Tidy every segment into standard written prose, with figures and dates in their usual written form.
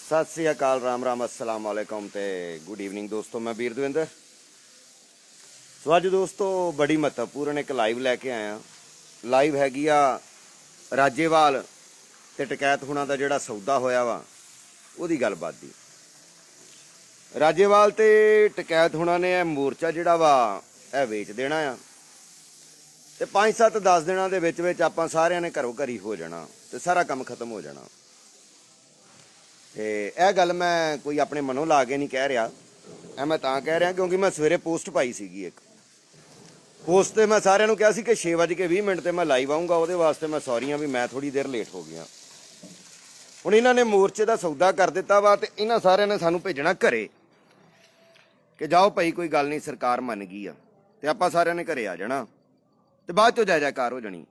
सत श्री अकाल, राम राम, अस्सलाम वालेकुम ते गुड इवनिंग दोस्तों। मैं वीर दविंदर। सो अज दोस्तों बड़ी महत्वपूर्ण एक लाइव लैके आया। लाइव हैगी आ राजेवाल ते टकैत हुणां दा जिहड़ा सौदा होया वा उहदी गलबात दी। राजेवाल ते टकैत हुणां ने मोर्चा जिहड़ा वा वेच देना आ ते 5-7-10 दिनां दे विच आपां सारिआं ने घरों घरी हो जाना ते सारा काम खत्म हो जाना। यह गल मैं कोई अपने मनों ला के नहीं कह रहा, मैं तां कह रहा क्योंकि मैं सवेरे पोस्ट पाई सीगी एक पोस्ट ते मैं सारिआं नूं कहा सी कि 6:20 ते मैं लाइव आऊँगा। उहदे वास्ते मैं सॉरी हाँ भी मैं थोड़ी देर लेट हो गया। हुण इन्हां ने मोर्चे का सौदा कर दिता वा ते इन्हां सारिआं ने सानूं भेजना घरे कि जाओ भाई कोई गल नहीं, सरकार मन गई आ ते आपां सारिआं ने घरे आ जाना ते बाद चों जय जयकार हो जानी।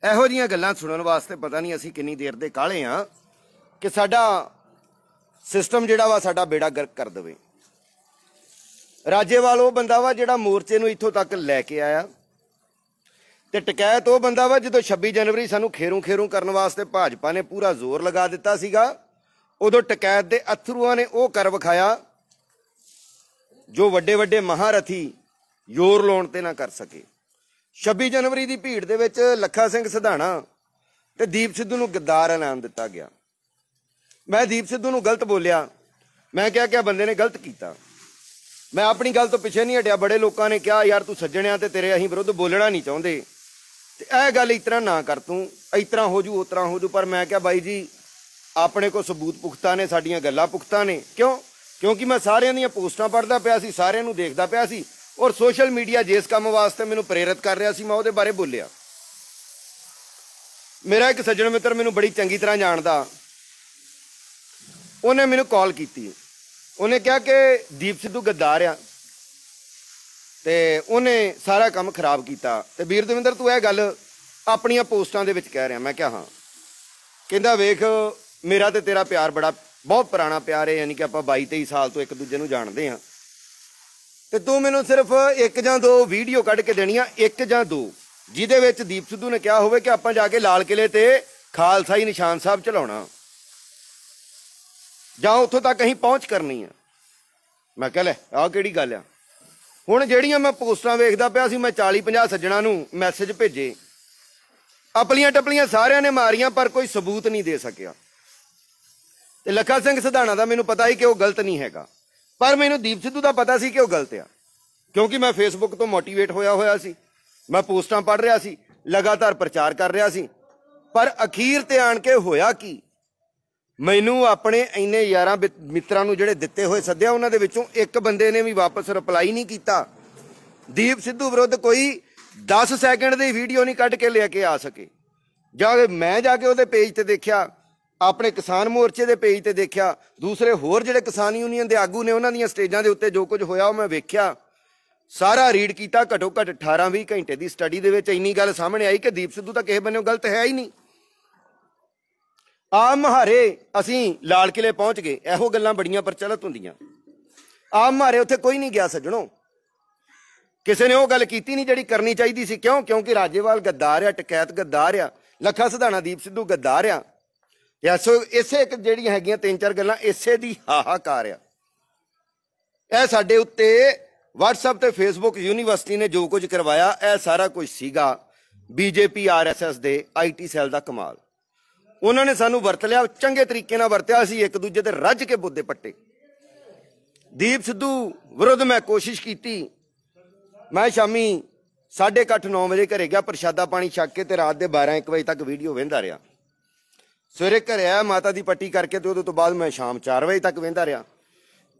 ਇਹੋ ਜਿਹੀਆਂ ਗੱਲਾਂ ਸੁਣਨ ਵਾਸਤੇ ਪਤਾ ਨਹੀਂ ਅਸੀਂ ਕਿੰਨੀ ਦੇਰ ਦੇ ਕਾਹਲੇ ਆ ਕਿ ਸਾਡਾ ਸਿਸਟਮ ਜਿਹੜਾ ਵਾ ਸਾਡਾ ਬੇੜਾ ਗਰਕ ਕਰ ਦੇਵੇ। ਰਾਜੇਵਾਲ ਉਹ ਬੰਦਾ ਵਾ ਜਿਹੜਾ ਮੋਰਚੇ ਨੂੰ ਇੱਥੋਂ ਤੱਕ ਲੈ ਕੇ ਆਇਆ ਤੇ ਟਕੈਤ ਉਹ ਬੰਦਾ ਵਾ ਜਦੋਂ 26 ਜਨਵਰੀ ਸਾਨੂੰ ਖੇਰੂ ਕਰਨ ਵਾਸਤੇ ਭਾਜਪਾ ਨੇ ਪੂਰਾ ਜ਼ੋਰ ਲਗਾ ਦਿੱਤਾ ਸੀਗਾ, ਉਦੋਂ ਟਕੈਤ ਦੇ ਅਥਰੂਆਂ ਨੇ ਉਹ ਕਰ ਵਿਖਾਇਆ ਜੋ ਵੱਡੇ ਵੱਡੇ ਮਹਾਰਥੀ ਜ਼ੋਰ ਲਾਉਣ ਤੇ ਨਾ ਕਰ ਸਕੇ। 26 जनवरी की भीड़ दे विच लखा सिंह सिधाणा ते दीप सिद्धू नूं गद्दार ऐलान दिता गया। मैं दीप सिद्धू नूं गलत बोलिया, मैं क्या बंदे ने गलत किया। मैं अपनी गल तो पिछे नहीं हटिया। बड़े लोगों ने कहा यार तू सज्जणिया ते तेरे असीं विरुद्ध बोलना नहीं चाहते ते यह गल इस तरह ना कर, तू इस तरह हो जू उस तरह हो जू। पर मैं क्या बाई जी अपने को सबूत पुख्ता ने, साडियां गल्लां पुख्ता ने। क्योंकि मैं सारिआं दीयां पोस्टां पढ़दा पिया सी, सारिआं नूं देखदा पिया सी और सोशल मीडिया जिस काम वास्ते मैनू प्रेरित कर रहा सी मैं उहदे बारे बोलिया। मेरा एक सज्जन मित्र मैनू बड़ी चंगी तरह जानदा, उन्हें मैनू कॉल की, उन्हें कहा कि दीप सिद्धू गद्दार आ ते उन्हें सारा काम खराब किया ते वीर दविंदर तू यह गल अपनियां पोस्टां दे विच कह रहा। मैं क्या हाँ, कहंदा वेख मेरा ते तेरा प्यार बड़ा बहुत पुराना प्यार है, यानी कि आपां 22-23 साल तो एक दूजे नूं जाणदे हां ते तू मैनू सिर्फ 1 ਜਾਂ 2 वीडियो कढ़ के देनियां, 1 ਜਾਂ 2 जिहदे विच दीप सिद्धू ने कहा होवे कि आपां जाके लाल किले ते खालसाई निशान साहब चलाउणा जां उत्थों तक असीं पहुँच करनी आ। मैं कह लै आह किहड़ी गल आ। हुण जिहड़ियां मैं पोस्टां वेखदा पिया सी, मैं 40-50 सज्जणां नूं मैसेज भेजे, अपलियां टपलियां सारिआं ने मारियां पर कोई सबूत नहीं दे सकिया। ते लखा सिंह सिधाणा दा मैनू पता ही कि वह गलत नहीं हैगा, पर मैनू दीप सिद्धू का पता सी कि वह गलत आ क्योंकि मैं फेसबुक तो मोटीवेट होया सी, मैं पोस्टां पढ़ रहा सी, लगातार प्रचार कर रहा सी। पर अखीर ते आण के होया कि मैनू अपने इन्ने यारां मित्रां नूं जिहड़े दित्ते होए सद्दिया उन्हां दे विचों एक बंदे ने भी वापस रिप्लाई नहीं किया। दीप सिद्धू विरुद्ध कोई 10 सैकेंड की वीडियो नहीं कढ़ के लेके आ सके। जाके मैं जाके उहदे पेज ते देखिया, अपने किसान मोर्चे के पेज ते देखिया, दूसरे होर जिहड़े किसान यूनीयन के आगू ने उन्हां दीयां स्टेजां दे उत्ते जो कुछ होया मैं वेख्या, सारा रीड किया। घटो घट 18-20 घंटे की स्टडी दे विच इन्नी गल सामने आई कि दीप सिद्धू तो किसी बन्ने गलत है ही नहीं। आ महारे असीं लाल किले पहुँच गए, इहो गल्लां बड़ियां प्रचलित हुंदियां। आ महारे उत्थे कोई नहीं गया सज्जणों, किसी ने वो गल कीती नहीं जिहड़ी करनी चाहिदी सी। क्योंकि राजेवाल गद्दार आ, टकैत गद्दार आ, लखा सिधाणा दीप सिद्धू गद्दार आ। इसे एक जिहड़ियां हैगियां 3-4 गल्लां इसे दी हाहाकार आ। यह साडे उत्ते WhatsApp ते Facebook यूनीवर्सिटी ने जो कुछ करवाया यह सारा कुछ सीगा BJP RSS दे IT सैल दा कमाल। उन्होंने सानू वरत लिया, चंगे तरीके नाल वरत्या सी, एक दूजे ते रज के बुद्धे पट्टे। दीप सिद्धू विरुद्ध मैं कोशिश की, मैं शामी 8:30-9 बजे घरे गया, प्रशादा पानी छक के ते रात के 12-1 बजे तक वीडियो वेंदा रहा। सवेरे घरे आया माता की पट्टी करके तो उदों तो बाद मैं शाम 4 बजे तक वेंदा रहा।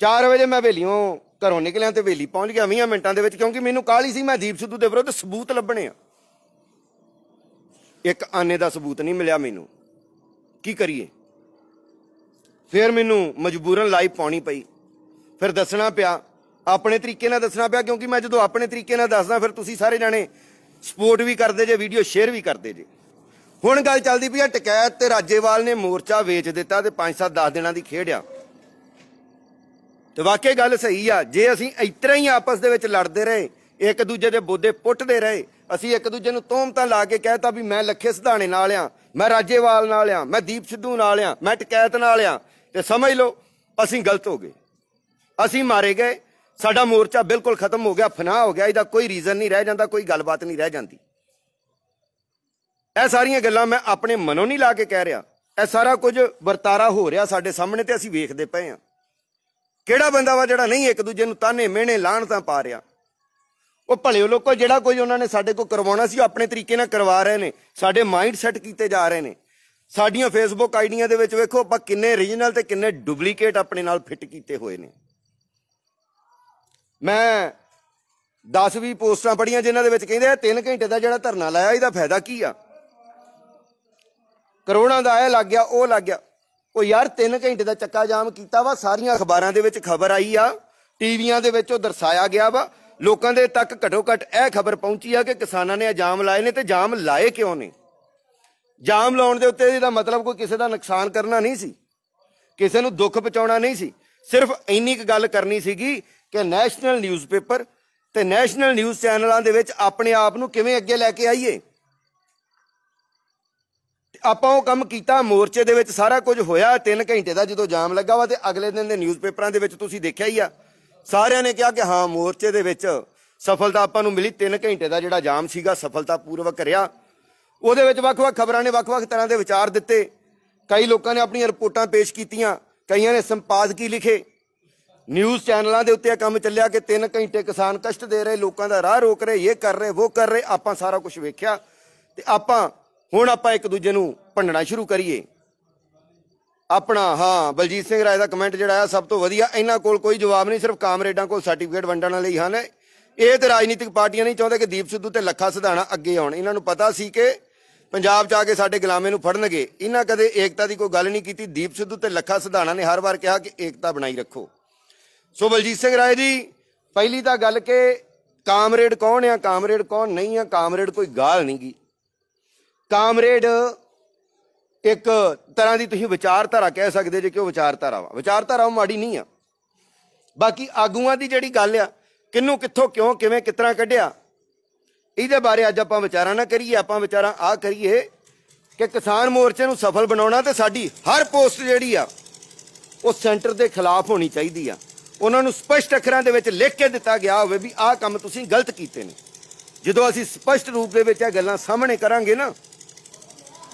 4 बजे मैं वेलियों घरों निकलिया तो वेली पहुँच गया 20 मिनटां दे विच, क्योंकि मैनू काहली सी, मैं दीप सिद्धू के विरुद्ध सबूत लभणे आ। एक आने का सबूत नहीं मिलिया मैनू, की करिए। फिर मैनू मजबूरन लाइव पाउणी पई, फिर दसना पिया, अपने तरीके नाल दसना पिया, क्योंकि मैं जो अपने तरीके नाल दसदा फिर तुसीं सारे जाने सपोर्ट भी करते जे, वीडियो शेयर भी करते जे। हुण गल चलदी पई आ टकैत ते राजेवाल ने मोर्चा वेच दिता ते 5-7-10 दिनां दी खेड आ। ते वाकई गल सही आ, जे असीं इस तरह ही आपस दे विच लड़दे रहे, एक दूजे दे बोदे पुੱਟਦੇ रहे ਅਸੀਂ ਇੱਕ ਦੂਜੇ ਨੂੰ ਤੋਹਮਤਾਂ ਲਾ ਕੇ ਕਹਿਤਾ ਵੀ ਮੈਂ ਲੱਖੇ ਸਿਧਾਣੇ ਨਾਲ ਆ, ਮੈਂ ਰਾਜੇਵਾਲ ਨਾਲ ਆ, ਮੈਂ ਦੀਪ ਸਿੱਧੂ ਨਾਲ ਆ, ਮੈਂ ਟਕੈਤ ਨਾਲ ਆ, ਤੇ ਸਮਝ ਲਓ ਅਸੀਂ ਗਲਤ ਹੋ ਗਏ, ਅਸੀਂ ਮਾਰੇ ਗਏ, ਸਾਡਾ ਮੋਰਚਾ ਬਿਲਕੁਲ ਖਤਮ ਹੋ ਗਿਆ, ਫਨਾਹ ਹੋ ਗਿਆ, ਇਹਦਾ ਕੋਈ ਰੀਜ਼ਨ ਨਹੀਂ ਰਹਿ ਜਾਂਦਾ, ਕੋਈ ਗੱਲਬਾਤ ਨਹੀਂ ਰਹਿ ਜਾਂਦੀ। ਇਹ ਸਾਰੀਆਂ ਗੱਲਾਂ ਮੈਂ ਆਪਣੇ ਮਨੋਂ ਨਹੀਂ ਲਾ ਕੇ ਕਹਿ ਰਿਹਾ, ਇਹ ਸਾਰਾ ਕੁਝ ਵਰਤਾਰਾ ਹੋ ਰਿਹਾ ਸਾਡੇ ਸਾਹਮਣੇ ਤੇ ਅਸੀਂ ਵੇਖਦੇ ਪਏ ਹਾਂ। ਕਿਹੜਾ ਬੰਦਾ ਵਾ ਜਿਹੜਾ ਨਹੀਂ ਇੱਕ ਦੂਜੇ ਨੂੰ ਤਾਨੇ ਮਿਹਣੇ ਲਾਹਣਤਾਂ ਪਾ ਰਿਹਾ? ਉਹ ਭਲੇ ਲੋਕੋ ਜਿਹੜਾ ਕੁਝ ਉਹਨਾਂ ਨੇ ਸਾਡੇ ਕੋਲ ਕਰਵਾਉਣਾ ਸੀ ਆਪਣੇ ਤਰੀਕੇ ਨਾਲ ਕਰਵਾ ਰਹੇ ਨੇ, ਸਾਡੇ ਮਾਈਂਡ ਸੈੱਟ ਕੀਤੇ ਜਾ ਰਹੇ ਨੇ। ਸਾਡੀਆਂ ਫੇਸਬੁੱਕ ਆਈਡੀਆਂ ਦੇ ਵਿੱਚ ਵੇਖੋ ਆਪਾਂ ਕਿੰਨੇ ਓਰੀਜਨਲ ਤੇ ਕਿੰਨੇ ਡੁਪਲੀਕੇਟ ਆਪਣੇ ਨਾਲ ਫਿੱਟ ਕੀਤੇ ਹੋਏ ਨੇ। ਮੈਂ 10-20 ਪੋਸਟਾਂ ਪੜ੍ਹੀਆਂ ਜਿਨ੍ਹਾਂ ਦੇ ਵਿੱਚ ਕਹਿੰਦੇ ਆ 3 ਘੰਟੇ ਦਾ ਜਿਹੜਾ ਧਰਨਾ ਲਾਇਆ ਇਹਦਾ ਫਾਇਦਾ ਕੀ ਆ, ਕਰੋੜਾਂ ਦਾ ਇਹ ਲੱਗ ਗਿਆ ਉਹ ਲੱਗ ਗਿਆ। ਉਹ ਯਾਰ 3 ਘੰਟੇ ਦਾ ਚੱਕਾ ਜਾਮ ਕੀਤਾ ਵਾ, ਸਾਰੀਆਂ ਅਖਬਾਰਾਂ ਦੇ ਵਿੱਚ ਖਬਰ ਆਈ ਆ, ਟੀਵੀਆਂ ਦੇ ਵਿੱਚ ਉਹ ਦਰਸਾਇਆ ਗਿਆ ਵਾ, ਲੋਕਾਂ ਦੇ ਤੱਕ ਘੱਟੋ ਘੱਟ ਇਹ ਖਬਰ ਪਹੁੰਚੀ ਆ ਕਿ ਕਿਸਾਨਾਂ ਨੇ ਜਾਮ ਲਾਏ ਨੇ। ਤੇ ਜਾਮ ਲਾਏ ਕਿਉਂ ਨੇ? ਜਾਮ ਲਾਉਣ ਦੇ ਉੱਤੇ ਇਹਦਾ ਮਤਲਬ ਕੋਈ ਕਿਸੇ ਦਾ ਨੁਕਸਾਨ ਕਰਨਾ ਨਹੀਂ ਸੀ, ਕਿਸੇ ਨੂੰ ਦੁੱਖ ਪਹੁੰਚਾਉਣਾ ਨਹੀਂ ਸੀ, ਸਿਰਫ ਇੰਨੀ ਕੁ ਗੱਲ ਕਰਨੀ ਸੀਗੀ ਕਿ ਨੈਸ਼ਨਲ ਨਿਊਜ਼ਪੇਪਰ ਤੇ ਨੈਸ਼ਨਲ ਨਿਊਜ਼ ਚੈਨਲਾਂ ਦੇ ਵਿੱਚ ਆਪਣੇ ਆਪ ਨੂੰ ਕਿਵੇਂ ਅੱਗੇ ਲੈ ਕੇ ਆਈਏ। ਆਪਾਂ ਉਹ ਕੰਮ ਕੀਤਾ, ਮੋਰਚੇ ਦੇ ਵਿੱਚ ਸਾਰਾ ਕੁਝ ਹੋਇਆ। 3 ਘੰਟੇ ਦਾ ਜਦੋਂ ਜਾਮ ਲੱਗਾ ਵਾ ਤੇ ਅਗਲੇ ਦਿਨ ਦੇ ਨਿਊਜ਼ਪੇਪਰਾਂ ਦੇ ਵਿੱਚ ਤੁਸੀਂ ਦੇਖਿਆ ਹੀ ਆ, ਸਾਰਿਆਂ ਨੇ ਕਿਹਾ ਕਿ ਹਾਂ ਮੋਰਚੇ ਦੇ ਵਿੱਚ ਸਫਲਤਾ ਆਪਾਂ ਨੂੰ ਮਿਲੀ। 3 ਘੰਟੇ ਦਾ ਜਿਹੜਾ ਜਾਮ ਸੀਗਾ ਸਫਲਤਾਪੂਰਵਕ ਰਿਹਾ। ਉਹਦੇ ਵਿੱਚ ਵੱਖ-ਵੱਖ ਖਬਰਾਂ ਨੇ ਵੱਖ-ਵੱਖ ਤਰ੍ਹਾਂ ਦੇ ਵਿਚਾਰ ਦਿੱਤੇ, ਕਈ ਲੋਕਾਂ ਨੇ ਆਪਣੀਆਂ ਰਿਪੋਰਟਾਂ ਪੇਸ਼ ਕੀਤੀਆਂ, ਕਈਆਂ ਨੇ ਸੰਪਾਦਕੀ ਲਿਖੇ। ਨਿਊਜ਼ ਚੈਨਲਾਂ ਦੇ ਉੱਤੇ ਇਹ ਕੰਮ ਚੱਲਿਆ ਕਿ 3 ਘੰਟੇ ਕਿਸਾਨ ਕਸ਼ਟ ਦੇ ਰਹੇ, ਲੋਕਾਂ ਦਾ ਰਾਹ ਰੋਕ ਰਹੇ, ਇਹ ਕਰ ਰਹੇ ਉਹ ਕਰ ਰਹੇ। ਆਪਾਂ ਸਾਰਾ ਕੁਝ ਵੇਖਿਆ ਤੇ ਹੁਣ ਆਪਾਂ ਇੱਕ ਦੂਜੇ ਨੂੰ ਭੰਡਣਾ ਸ਼ੁਰੂ ਕਰੀਏ। ਆਪਣਾ ਹਾਂ ਬਲਜੀਤ ਸਿੰਘ ਰਾਏ ਦਾ ਕਮੈਂਟ ਜਿਹੜਾ ਆ ਸਭ ਤੋਂ ਵਧੀਆ, ਇਹਨਾਂ ਕੋਲ ਕੋਈ ਜਵਾਬ ਨਹੀਂ, ਸਿਰਫ ਕਾਮਰੇਡਾਂ ਕੋਲ ਸਰਟੀਫਿਕੇਟ ਵੰਡਣ ਲਈ ਹਨ। ਇਹ ਤੇ ਰਾਜਨੀਤਿਕ ਪਾਰਟੀਆਂ ਨਹੀਂ ਚਾਹੁੰਦੇ ਕਿ ਦੀਪ ਸਿੱਧੂ ਤੇ ਲੱਖਾ ਸਿਧਾਣਾ ਅੱਗੇ ਆਉਣ। ਇਹਨਾਂ ਨੂੰ ਪਤਾ ਸੀ ਕਿ ਪੰਜਾਬ 'ਚ ਆ ਕੇ ਸਾਡੇ ਗੁਲਾਮੇ ਨੂੰ ਫੜਨਗੇ। ਇਹਨਾਂ ਕਦੇ ਏਕਤਾ ਦੀ ਕੋਈ ਗੱਲ ਨਹੀਂ ਕੀਤੀ। ਦੀਪ ਸਿੱਧੂ ਤੇ ਲੱਖਾ ਸਿਧਾਣਾ ਨੇ ਹਰ ਵਾਰ ਕਿਹਾ ਕਿ ਏਕਤਾ ਬਣਾਈ ਰੱਖੋ। ਸੋ ਬਲਜੀਤ ਸਿੰਘ ਰਾਏ ਜੀ, ਪਹਿਲੀ ਤਾਂ ਗੱਲ ਕਿ ਕਾਮਰੇਡ ਕੌਣ ਆ, ਕਾਮਰੇਡ ਕੌਣ ਨਹੀਂ ਆ। ਕਾਮਰੇਡ ਕੋਈ ਗਾਲ ਨਹੀਂ ਗੀ। ਕਾਮਰੇਡ ਇੱਕ ਤਰ੍ਹਾਂ ਦੀ ਤੁਸੀਂ ਵਿਚਾਰਧਾਰਾ ਕਹਿ ਸਕਦੇ ਜੇ ਕਿ ਉਹ ਵਿਚਾਰਧਾਰਾ ਵਾ। ਵਿਚਾਰਧਾਰਾ ਉਹ ਮਾੜੀ ਨਹੀਂ ਆ। ਬਾਕੀ ਆਗੂਆਂ ਦੀ ਜਿਹੜੀ ਗੱਲ ਆ, ਕਿਹਨੂੰ ਕਿੱਥੋਂ ਕਿਉਂ ਕਿਵੇਂ ਕਿਸ ਤਰ੍ਹਾਂ ਕੱਢਿਆ, ਇਹਦੇ ਬਾਰੇ ਅੱਜ ਆਪਾਂ ਵਿਚਾਰਾਂ ਨਾ ਕਰੀਏ। ਆਪਾਂ ਵਿਚਾਰਾਂ ਆਹ ਕਰੀਏ ਕਿ ਕਿਸਾਨ ਮੋਰਚੇ ਨੂੰ ਸਫਲ ਬਣਾਉਣਾ ਤੇ ਸਾਡੀ ਹਰ ਪੋਸਟ ਜਿਹੜੀ ਆ ਉਹ ਸੈਂਟਰ ਦੇ ਖਿਲਾਫ ਹੋਣੀ ਚਾਹੀਦੀ ਆ। ਉਹਨਾਂ ਨੂੰ ਸਪਸ਼ਟ ਅੱਖਰਾਂ ਦੇ ਵਿੱਚ ਲਿਖ ਕੇ ਦਿੱਤਾ ਗਿਆ ਹੋਵੇ ਵੀ ਆਹ ਕੰਮ ਤੁਸੀਂ ਗਲਤ ਕੀਤੇ ਨੇ। ਜਦੋਂ ਅਸੀਂ ਸਪਸ਼ਟ ਰੂਪ ਦੇ ਵਿੱਚ ਇਹ ਗੱਲਾਂ ਸਾਹਮਣੇ ਕਰਾਂਗੇ ਨਾ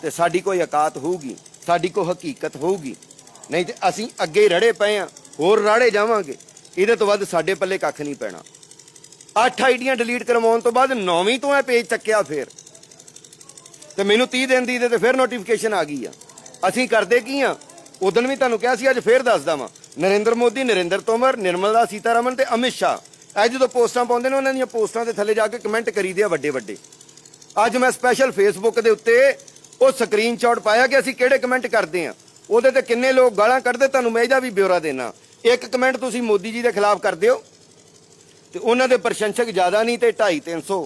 ਤੇ ਸਾਡੀ ਕੋਈ ਔਕਾਤ ਹੋਊਗੀ, ਸਾਡੀ ਕੋਈ ਹਕੀਕਤ ਹੋਊਗੀ। ਨਹੀਂ ਤੇ ਅਸੀਂ ਅੱਗੇ ਰੜੇ ਪਏ ਆ, ਹੋਰ ਰਾੜੇ ਜਾਵਾਂਗੇ। ਇਹਦੇ ਤੋਂ ਵੱਧ ਸਾਡੇ ਪੱਲੇ ਕੱਖ ਨਹੀਂ ਪੈਣਾ। 8 ਆਈਡੀਆਂ ਡਿਲੀਟ ਕਰਵਾਉਣ ਤੋਂ ਬਾਅਦ 9ਵੀਂ ਤੋਂ ਇਹ ਪੇਜ ਚੱਕਿਆ ਫੇਰ, ਤੇ ਮੈਨੂੰ 30 ਦਿਨ ਦੀ ਤੇ ਫਿਰ ਨੋਟੀਫਿਕੇਸ਼ਨ ਆ ਗਈ ਆ। ਅਸੀਂ ਕਰਦੇ ਕੀ ਆ? ਉਦੋਂ ਵੀ ਤੁਹਾਨੂੰ ਕਿਹਾ ਸੀ, ਅੱਜ ਫੇਰ ਦੱਸਦਾ ਵਾਂ। ਨਰਿੰਦਰ ਮੋਦੀ, ਨਰਿੰਦਰ ਤੋਮਰ, ਨਿਰਮਲਾ ਸੀਤਾਰਮਨ ਤੇ ਅਮਿਤ ਸ਼ਾਹ ਇਹ ਜਦੋਂ ਪੋਸਟਾਂ ਪਾਉਂਦੇ ਨੇ ਉਹਨਾਂ ਦੀਆਂ ਪੋਸਟਾਂ ਦੇ ਥੱਲੇ ਜਾ ਕੇ ਕਮੈਂਟ ਕਰੀਦੇ ਆ ਵੱਡੇ ਵੱਡੇ। ਅੱਜ ਮੈਂ ਸਪੈਸ਼ਲ ਫੇਸਬੁੱਕ ਦੇ ਉੱਤੇ ਉਹ ਸਕਰੀਨਸ਼ਾਟ ਪਾਇਆ ਕਿ ਅਸੀਂ ਕਿਹੜੇ ਕਮੈਂਟ ਕਰਦੇ ਆ, ਉਹਦੇ ਤੇ ਕਿੰਨੇ ਲੋਕ ਗਾਲਾਂ ਕੱਢਦੇ, ਤੁਹਾਨੂੰ ਮੈਂ ਇਹਦਾ ਵੀ ਬਿਊਰਾ ਦੇਣਾ। ਇੱਕ ਕਮੈਂਟ ਤੁਸੀਂ ਮੋਦੀ ਜੀ ਦੇ ਖਿਲਾਫ ਕਰਦੇ ਹੋ ਤੇ ਉਹਨਾਂ ਦੇ ਪ੍ਰਸ਼ੰਸਕ ਜ਼ਿਆਦਾ ਨਹੀਂ ਤੇ 250-300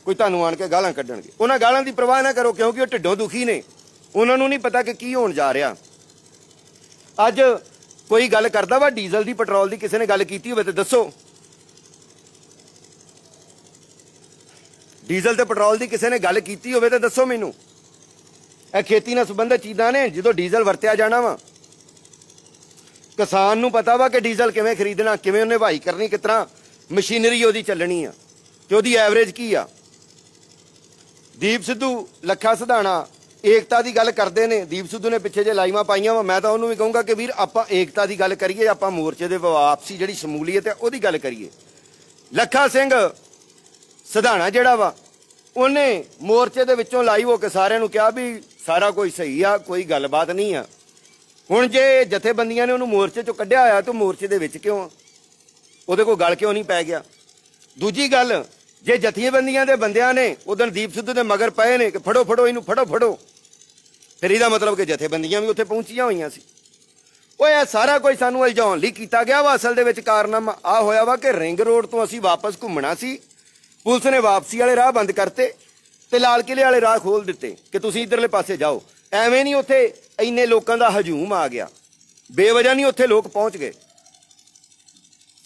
ਕੋਈ ਤੁਹਾਨੂੰ ਆਣ ਕੇ ਗਾਲਾਂ ਕੱਢਣਗੇ। ਉਹਨਾਂ ਗਾਲਾਂ ਦੀ ਪਰਵਾਹ ਨਾ ਕਰੋ, ਕਿਉਂਕਿ ਉਹ ਢਿੱਡੋਂ ਦੁਖੀ ਨੇ, ਉਹਨਾਂ ਨੂੰ ਨਹੀਂ ਪਤਾ ਕਿ ਕੀ ਹੋਣ ਜਾ ਰਿਹਾ। ਅੱਜ ਕੋਈ ਗੱਲ ਕਰਦਾ ਵਾ ਡੀਜ਼ਲ ਦੀ, ਪੈਟਰੋਲ ਦੀ, ਕਿਸੇ ਨੇ ਗੱਲ ਕੀਤੀ ਹੋਵੇ ਤੇ ਦੱਸੋ। ਡੀਜ਼ਲ ਤੇ ਪੈਟਰੋਲ ਦੀ ਕਿਸੇ ਨੇ ਗੱਲ ਕੀਤੀ ਹੋਵੇ ਤੇ ਦੱਸੋ ਮੈਨੂੰ। ਇਹ ਖੇਤੀ ਨਾਲ ਸੰਬੰਧਿਤ ਚੀਜ਼ਾਂ ਨੇ। ਜਦੋਂ ਡੀਜ਼ਲ ਵਰਤਿਆ ਜਾਣਾ ਵਾ, ਕਿਸਾਨ ਨੂੰ ਪਤਾ ਵਾ ਕਿ ਡੀਜ਼ਲ ਕਿਵੇਂ ਖਰੀਦਣਾ, ਕਿਵੇਂ ਉਹਨੇ ਵਾਹੀ ਕਰਨੀ, ਕਿਸ ਤਰ੍ਹਾਂ ਮਸ਼ੀਨਰੀ ਉਹਦੀ ਚੱਲਣੀ ਆ ਤੇ ਉਹਦੀ ਐਵਰੇਜ ਕੀ ਆ। ਦੀਪ ਸਿੱਧੂ, ਲੱਖਾ ਸਿਧਾਣਾ ਏਕਤਾ ਦੀ ਗੱਲ ਕਰਦੇ ਨੇ। ਦੀਪ ਸਿੱਧੂ ਨੇ ਪਿੱਛੇ ਜੇ ਲਾਈਵਾਂ ਪਾਈਆਂ ਵਾ, ਮੈਂ ਤਾਂ ਉਹਨੂੰ ਵੀ ਕਹੂੰਗਾ ਕਿ ਵੀਰ ਆਪਾਂ ਏਕਤਾ ਦੀ ਗੱਲ ਕਰੀਏ, ਆਪਾਂ ਮੋਰਚੇ ਦੇ ਵਾਪਸੀ ਜਿਹੜੀ ਸ਼ਮੂਲੀਅਤ ਹੈ ਉਹਦੀ ਗੱਲ ਕਰੀਏ। ਲੱਖਾ ਸਿੰਘ ਸਿਧਾਣਾ ਜਿਹੜਾ ਵਾ, ਉਹਨੇ ਮੋਰਚੇ ਦੇ ਵਿੱਚੋਂ ਲਾਈਵ ਹੋ ਕੇ ਸਾਰਿਆਂ ਨੂੰ ਕਿਹਾ ਵੀ ਸਾਰਾ ਕੁਝ ਸਹੀ ਆ, ਕੋਈ ਗੱਲਬਾਤ ਨਹੀਂ ਆ। ਹੁਣ ਜੇ ਜਥੇਬੰਦੀਆਂ ਨੇ ਉਹਨੂੰ ਮੋਰਚੇ ਚੋਂ ਕੱਢਿਆ ਹੋਇਆ ਤਾਂ ਮੋਰਚੇ ਦੇ ਵਿੱਚ ਕਿਉਂ ਆ? ਉਹਦੇ ਕੋਲ ਗੱਲ ਕਿਉਂ ਨਹੀਂ ਪੈ ਗਿਆ? ਦੂਜੀ ਗੱਲ, ਜੇ ਜਥੇਬੰਦੀਆਂ ਦੇ ਬੰਦਿਆਂ ਨੇ ਉਦੋਂ ਦੀਪ ਸਿੱਧੂ ਦੇ ਮਗਰ ਪਏ ਨੇ ਕਿ ਫੜੋ ਫੜੋ ਇਹਨੂੰ, ਫੜੋ ਫੜੋ, ਫਿਰ ਇਹਦਾ ਮਤਲਬ ਕਿ ਜਥੇਬੰਦੀਆਂ ਵੀ ਉੱਥੇ ਪਹੁੰਚੀਆਂ ਹੋਈਆਂ ਸੀ। ਉਹ ਇਹ ਸਾਰਾ ਕੁਝ ਸਾਨੂੰ ਇਲਜ਼ਾਉਣ ਲਈ ਕੀਤਾ ਗਿਆ ਵਾ। ਅਸਲ ਦੇ ਵਿੱਚ ਕਾਰਨਾਮਾ ਆ ਹੋਇਆ ਵਾ ਕਿ ਰਿੰਗ ਰੋਡ ਤੋਂ ਅਸੀਂ ਵਾਪਸ ਘੁੰਮਣਾ ਸੀ, ਪੁਲਿਸ ਨੇ ਵਾਪਸੀ ਵਾਲੇ ਰਾਹ ਬੰਦ ਕਰਤੇ ਤੇ ਲਾਲ ਕਿਲੇ ਵਾਲੇ ਰਾਹ ਖੋਲ ਦਿੱਤੇ ਕਿ ਤੁਸੀਂ ਇਧਰਲੇ ਪਾਸੇ ਜਾਓ। ਐਵੇਂ ਨਹੀਂ ਉੱਥੇ ਇੰਨੇ ਲੋਕਾਂ ਦਾ ਹਜੂਮ ਆ ਗਿਆ, ਬੇਵਜ੍ਹਾ ਨਹੀਂ ਉੱਥੇ ਲੋਕ ਪਹੁੰਚ ਗਏ।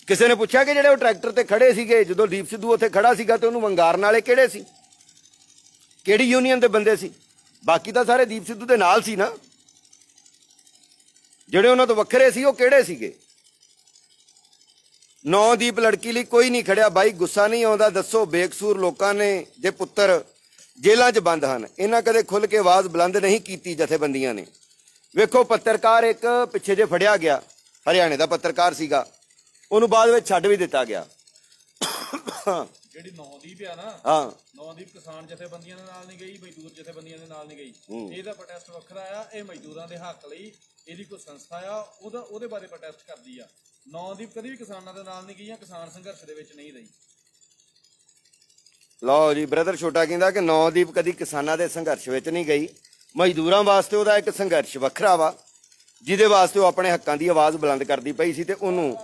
ਕਿਸੇ ਨੇ ਪੁੱਛਿਆ ਕਿ ਜਿਹੜੇ ਉਹ ਟਰੈਕਟਰ ਤੇ ਖੜੇ ਸੀਗੇ ਜਦੋਂ ਦੀਪ ਸਿੱਧੂ ਉੱਥੇ ਖੜਾ ਸੀਗਾ ਤੇ ਉਹਨੂੰ ਵੰਗਾਰਨ ਵਾਲੇ ਕਿਹੜੇ ਸੀ? ਕਿਹੜੀ ਯੂਨੀਅਨ ਦੇ ਬੰਦੇ ਸੀ? ਬਾਕੀ ਤਾਂ ਸਾਰੇ ਦੀਪ ਸਿੱਧੂ ਦੇ ਨਾਲ ਸੀ ਨਾ। ਜਿਹੜੇ ਉਹਨਾਂ ਤੋਂ ਵੱਖਰੇ ਸੀ ਉਹ ਕਿਹੜੇ ਸੀਗੇ? ਨੌਦੀਪ ਲੜਕੀ ਲਈ ਕੋਈ ਨਹੀਂ ਖੜਿਆ। ਬਾਈ ਗੁੱਸਾ ਨਹੀਂ ਆਉਂਦਾ? ਦੱਸੋ, ਬੇਕਸੂਰ ਲੋਕਾਂ ਨੇ ਦੇ ਪੁੱਤਰ ਜੇਲ੍ਹਾਂ 'ਚ ਬੰਦ ਹਨ, ਇਹਨਾਂ ਕਦੇ ਖੁੱਲ੍ਹ ਕੇ ਆਵਾਜ਼ ਬੁਲੰਦ ਨਹੀਂ ਕੀਤੀ ਜਥੇਬੰਦੀਆਂ ਨੇ। ਵੇਖੋ, ਪੱਤਰਕਾਰ ਇੱਕ ਪਿੱਛੇ ਜੇ ਫੜਿਆ ਗਿਆ, ਹਰਿਆਣੇ ਦਾ ਪੱਤਰਕਾਰ ਸੀਗਾ, ਉਹਨੂੰ ਬਾਅਦ ਵਿੱਚ ਛੱਡ ਵੀ ਦਿੱਤਾ ਗਿਆ। ਜਿਹੜੀ ਨੌਦੀਪ ਆ ਨਾ, ਹਾਂ, ਨੌਦੀਪ ਕਿਸਾਨ ਜਥੇਬੰਦੀਆਂ ਦੇ ਨਾਲ ਨਹੀਂ ਗਈ, ਮਜ਼ਦੂਰ ਜਥੇਬੰਦੀਆਂ ਦੇ ਨਾਲ ਨਹੀਂ ਗਈ। ਇਹਦਾ ਪ੍ਰੋਟੈਸਟ ਵੱਖਰਾ ਆ, ਇਹ ਮਜ਼ਦੂਰਾਂ ਦੇ ਹੱਕ ਲਈ ਇਹਦੀ ਕੋਈ ਸੰਸਥਾ ਆ, ਉਹਦੇ ਬਾਰੇ ਪ੍ਰੋਟੈਸਟ ਕਰਦੀ ਆ। ਨੌਦੀਪ ਕਦੀ ਵੀ ਕਿਸਾਨਾਂ ਦੇ ਨਾਲ ਨਹੀਂ ਗਈ ਜਾਂ ਕਿਸਾਨ ਸੰਘਰਸ਼ ਦੇ ਵਿੱਚ ਨਹੀਂ ਰਹੀ। ਲਓ ਜੀ, ਬ੍ਰਦਰ ਛੋਟਾ ਕਹਿੰਦਾ ਕਿ ਨੌਦੀਪ ਕਦੀ ਕਿਸਾਨਾਂ ਦੇ ਸੰਘਰਸ਼ ਵਿੱਚ ਨਹੀਂ ਗਈ। ਮਜ਼ਦੂਰਾਂ ਵਾਸਤੇ ਉਹਦਾ ਇੱਕ ਸੰਘਰਸ਼ ਵੱਖਰਾ ਵਾ, ਜਿਹਦੇ ਵਾਸਤੇ ਉਹ ਆਪਣੇ ਹੱਕਾਂ ਦੀ ਆਵਾਜ਼ ਬੁਲੰਦ ਕਰਦੀ ਪਈ ਸੀ। ਤੇ ਉਹਨੂੰ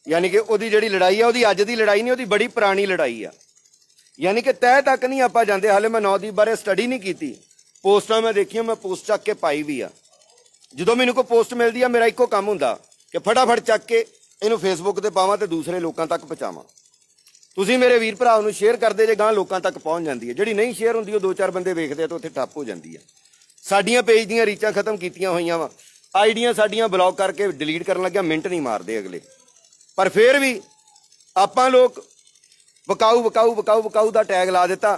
ਯਾਨੀ ਕਿ ਉਹਦੀ ਜਿਹੜੀ ਲੜਾਈ ਆ, ਉਹਦੀ ਅੱਜ ਦੀ ਲੜਾਈ ਨਹੀਂ, ਉਹਦੀ ਬੜੀ ਪੁਰਾਣੀ ਲੜਾਈ ਆ। ਯਾਨੀ ਕਿ ਤਹਿ ਤੱਕ ਨਹੀਂ ਆਪਾਂ ਜਾਂਦੇ। ਹਾਲੇ ਮੈਂ ਨੌਦੀਪ ਬਾਰੇ ਸਟੱਡੀ ਨਹੀਂ ਕੀਤੀ, ਪੋਸਟਾਂ ਮੈਂ ਦੇਖੀਆਂ, ਮੈਂ ਪੋਸਟ ਚੱਕ ਕੇ ਪਾਈ ਵੀ ਆ। ਜਦੋਂ ਮੈਨੂੰ ਕੋਈ ਪੋਸਟ ਮਿਲਦੀ ਆ, ਮੇਰਾ ਇੱਕੋ ਕੰਮ ਹੁੰਦਾ ਕਿ ਫਟਾਫਟ ਚੱਕ ਕੇ ਇਹਨੂੰ ਫੇਸਬੁੱਕ ਤੇ ਪਾਵਾਂ ਤੇ ਦੂਸਰੇ ਲੋਕਾਂ ਤੱਕ ਪਹੁੰਚਾਵਾਂ। ਤੁਸੀਂ ਮੇਰੇ ਵੀਰ ਭਰਾ ਨੂੰ ਸ਼ੇਅਰ ਕਰਦੇ ਜੇ, ਗਾਂ ਲੋਕਾਂ ਤੱਕ ਪਹੁੰਚ ਜਾਂਦੀ ਹੈ। ਜਿਹੜੀ ਨਹੀਂ ਸ਼ੇਅਰ ਹੁੰਦੀ, ਉਹ 2-4 ਬੰਦੇ ਵੇਖਦੇ ਆ ਤਾਂ ਉੱਥੇ ਠੱਪ ਹੋ ਜਾਂਦੀ ਆ। ਸਾਡੀਆਂ ਪੇਜ ਦੀਆਂ ਰੀਚਾਂ ਖਤਮ ਕੀਤੀਆਂ ਹੋਈਆਂ ਵਾ, ਆਈਡੀਆਂ ਸਾਡੀਆਂ ਬਲੌਕ ਕਰਕੇ ਡਿਲੀਟ ਕਰਨ ਲੱਗਿਆ, ਮਿੰਟ ਨਹੀਂ ਮਾਰਦੇ ਅਗਲੇ। ਪਰ ਫਿਰ ਵੀ ਆਪਾਂ ਲੋਕ ਵਿਕਾਊ ਵਿਕਾਊ ਵਿਕਾਊ ਵਿਕਾਊ ਦਾ ਟੈਗ ਲਾ ਦਿੱਤਾ।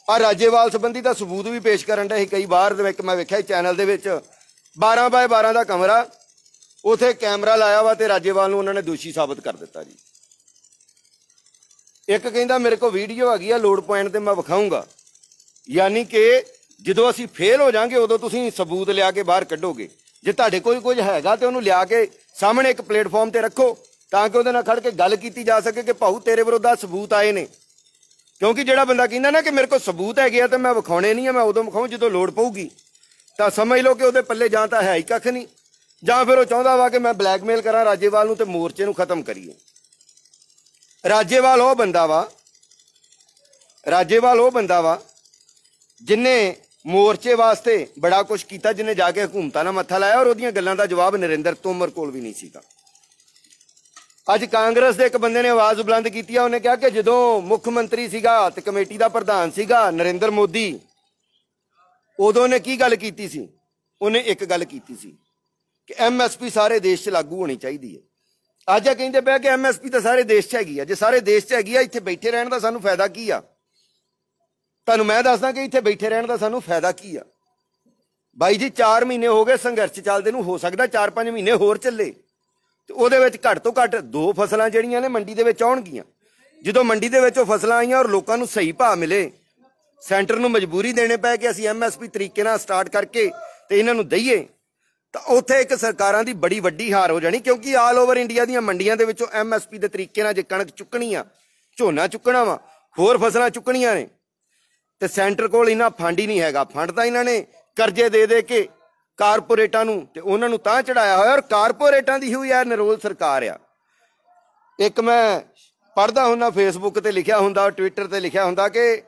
ਆ ਰਾਜੇਵਾਲ ਸੰਬੰਧੀ ਤਾਂ ਸਬੂਤ ਵੀ ਪੇਸ਼ ਕਰਨ ਡਏ ਸੀ ਕਈ ਵਾਰ ਦੇ ਵਿੱਚ। ਮੈਂ ਵੇਖਿਆ ਚੈਨਲ ਦੇ ਵਿੱਚ 12x12 ਦਾ ਕਮਰਾ, ਉਥੇ ਕੈਮਰਾ ਲਾਇਆ ਵਾ ਤੇ ਰਾਜੇਵਾਲ ਨੂੰ ਉਹਨਾਂ ਨੇ ਦੋਸ਼ੀ ਸਾਬਤ ਕਰ ਦਿੱਤਾ ਜੀ। ਇੱਕ ਕਹਿੰਦਾ ਮੇਰੇ ਕੋਲ ਵੀਡੀਓ ਹੈਗੀ ਆ, ਲੋਡ ਪੁਆਇੰਟ ਤੇ ਮੈਂ ਵਿਖਾਊਂਗਾ। ਯਾਨੀ ਕਿ ਜਦੋਂ ਅਸੀਂ ਫੇਲ ਹੋ ਜਾਾਂਗੇ ਉਦੋਂ ਤੁਸੀਂ ਸਬੂਤ ਲਿਆ ਕੇ ਬਾਹਰ ਕੱਢੋਗੇ। ਜੇ ਤੁਹਾਡੇ ਕੋਲ ਕੁਝ ਹੈਗਾ ਤੇ ਉਹਨੂੰ ਲਿਆ ਕੇ ਸਾਹਮਣੇ ਇੱਕ ਪਲੇਟਫਾਰਮ ਤੇ ਰੱਖੋ, ਤਾਂ ਕਿ ਉਹਦੇ ਨਾਲ ਖੜ ਕੇ ਗੱਲ ਕੀਤੀ ਜਾ ਸਕੇ ਕਿ ਭਾਊ ਤੇਰੇ ਵਿਰੁੱਧ ਸਬੂਤ ਆਏ ਨੇ। ਕਿਉਂਕਿ ਜਿਹੜਾ ਬੰਦਾ ਕਹਿੰਦਾ ਨਾ ਕਿ ਮੇਰੇ ਕੋਲ ਸਬੂਤ ਹੈਗੇ ਆ ਤੇ ਮੈਂ ਵਿਖਾਉਣੇ ਨਹੀਂ ਆ, ਮੈਂ ਉਦੋਂ ਵਿਖਾਊਂ ਜਦੋਂ ਲੋੜ ਪਊਗੀ, ਤਾਂ ਸਮਝ ਲਓ ਕਿ ਉਹਦੇ ਪੱਲੇ ਜਾਂ ਤਾਂ ਹੈ ਹੀ ਕੱਖ ਨਹੀਂ, ਜਾਂ ਫਿਰ ਉਹ ਚਾਹੁੰਦਾ ਵਾ ਕਿ ਮੈਂ ਬਲੈਕਮੇਲ ਕਰਾਂ ਰਾਜੇਵਾਲ ਨੂੰ ਤੇ ਮੋਰਚੇ ਨੂੰ ਖਤਮ ਕਰੀਏ। ਰਾਜੇਵਾਲ ਉਹ ਬੰਦਾ ਵਾ ਜਿਨੇ ਮੋਰਚੇ ਵਾਸਤੇ ਬੜਾ ਕੁਝ ਕੀਤਾ, ਜਿਨੇ ਜਾ ਕੇ ਹਕੂਮਤਾਂ ਨਾਲ ਮੱਥਾ ਲਾਇਆ, ਔਰ ਉਹਦੀਆਂ ਗੱਲਾਂ ਦਾ ਜਵਾਬ ਨਰਿੰਦਰ ਤੋਮਰ ਕੋਲ ਵੀ ਨਹੀਂ ਸੀਗਾ। ਅੱਜ ਕਾਂਗਰਸ ਦੇ ਇੱਕ ਬੰਦੇ ਨੇ ਆਵਾਜ਼ ਬੁਲੰਦ ਕੀਤੀ ਆ, ਉਹਨੇ ਕਿਹਾ ਕਿ ਜਦੋਂ ਮੁੱਖ ਮੰਤਰੀ ਸੀਗਾ ਤੇ ਕਮੇਟੀ ਦਾ ਪ੍ਰਧਾਨ ਸੀਗਾ ਨਰਿੰਦਰ ਮੋਦੀ, ਉਦੋਂ ਉਹਨੇ ਕੀ ਗੱਲ ਕੀਤੀ ਸੀ? ਉਹਨੇ ਇੱਕ ਗੱਲ ਕੀਤੀ ਸੀ ਕਿ MSP ਸਾਰੇ ਦੇਸ਼ 'ਚ ਲਾਗੂ ਹੋਣੀ ਚਾਹੀਦੀ ਹੈ। ਅੱਜ ਆ ਕਹਿੰਦੇ ਪਏ ਕਿ MSP ਤਾਂ ਸਾਰੇ ਦੇਸ਼ 'ਚ ਹੈਗੀ ਆ। ਜੇ ਸਾਰੇ ਦੇਸ਼ 'ਚ ਹੈਗੀ ਆ, ਇੱਥੇ ਬੈਠੇ ਰਹਿਣ ਦਾ ਸਾਨੂੰ ਫਾਇਦਾ ਕੀ ਆ? ਤੁਹਾਨੂੰ ਮੈਂ ਦੱਸਦਾ ਕਿ ਇੱਥੇ ਬੈਠੇ ਰਹਿਣ ਦਾ ਸਾਨੂੰ ਫਾਇਦਾ ਕੀ ਆ। ਬਾਈ ਜੀ 4 ਮਹੀਨੇ ਹੋ ਗਏ ਸੰਘਰਸ਼ ਚੱਲਦੇ ਨੂੰ, ਹੋ ਸਕਦਾ 4-5 ਮਹੀਨੇ ਹੋਰ ਚੱਲੇ ਤੇ ਉਹਦੇ ਵਿੱਚ ਘੱਟ ਤੋਂ ਘੱਟ 2 ਫਸਲਾਂ ਜਿਹੜੀਆਂ ਨੇ ਮੰਡੀ ਦੇ ਵਿੱਚ ਆਉਣਗੀਆਂ। ਜਦੋਂ ਮੰਡੀ ਦੇ ਵਿੱਚ ਉਹ ਫਸਲਾਂ ਆਈਆਂ ਔਰ ਲੋਕਾਂ ਨੂੰ ਸਹੀ ਭਾਅ ਮਿਲੇ, ਸੈਂਟਰ ਨੂੰ ਮਜਬੂਰੀ ਦੇਣੇ ਪਏ ਕਿ ਅਸੀਂ MSP ਤਰੀਕੇ ਨਾਲ ਸਟਾਰਟ ਕਰਕੇ ਤੇ ਇਹਨਾਂ ਨੂੰ ਦਈਏ, ਤਾਂ ਉੱਥੇ ਇੱਕ ਸਰਕਾਰਾਂ ਦੀ ਬੜੀ ਵੱਡੀ ਹਾਰ ਹੋ ਜਾਣੀ। ਕਿਉਂਕਿ ਆਲ ਓਵਰ ਇੰਡੀਆ ਦੀਆਂ ਮੰਡੀਆਂ ਦੇ ਵਿੱਚੋਂ MSP ਦੇ ਤਰੀਕੇ ਨਾਲ ਜੇ ਕਣਕ ਚੁੱਕਣੀ ਆ, ਝੋਨਾ ਚੁੱਕਣਾ ਵਾ, ਹੋਰ ਫਸਲਾਂ ਚੁੱਕਣੀਆਂ ਨੇ, ਤੇ ਸੈਂਟਰ ਕੋਲ ਇਹਨਾਂ ਫੰਡ ਹੀ ਨਹੀਂ ਹੈਗਾ। ਫੰਡ ਤਾਂ ਇਹਨਾਂ ਨੇ ਕਰਜ਼ੇ ਦੇ ਦੇ ਕੇ ਕਾਰਪੋਰੇਟਾਂ ਨੂੰ ਤੇ ਉਹਨਾਂ ਨੂੰ ਤਾਂ ਚੜਾਇਆ ਹੋਇਆ, ਔਰ ਕਾਰਪੋਰੇਟਾਂ ਦੀ ਹੀ ਯਾਰ ਨਿਰੋਲ ਸਰਕਾਰ ਆ। ਇੱਕ ਮੈਂ ਪੜ੍ਹਦਾ ਹੁੰਦਾ ਫੇਸਬੁੱਕ ਤੇ ਲਿਖਿਆ ਹੁੰਦਾ, ਟਵਿੱਟਰ ਤੇ ਲਿਖਿਆ ਹੁੰਦਾ ਕਿ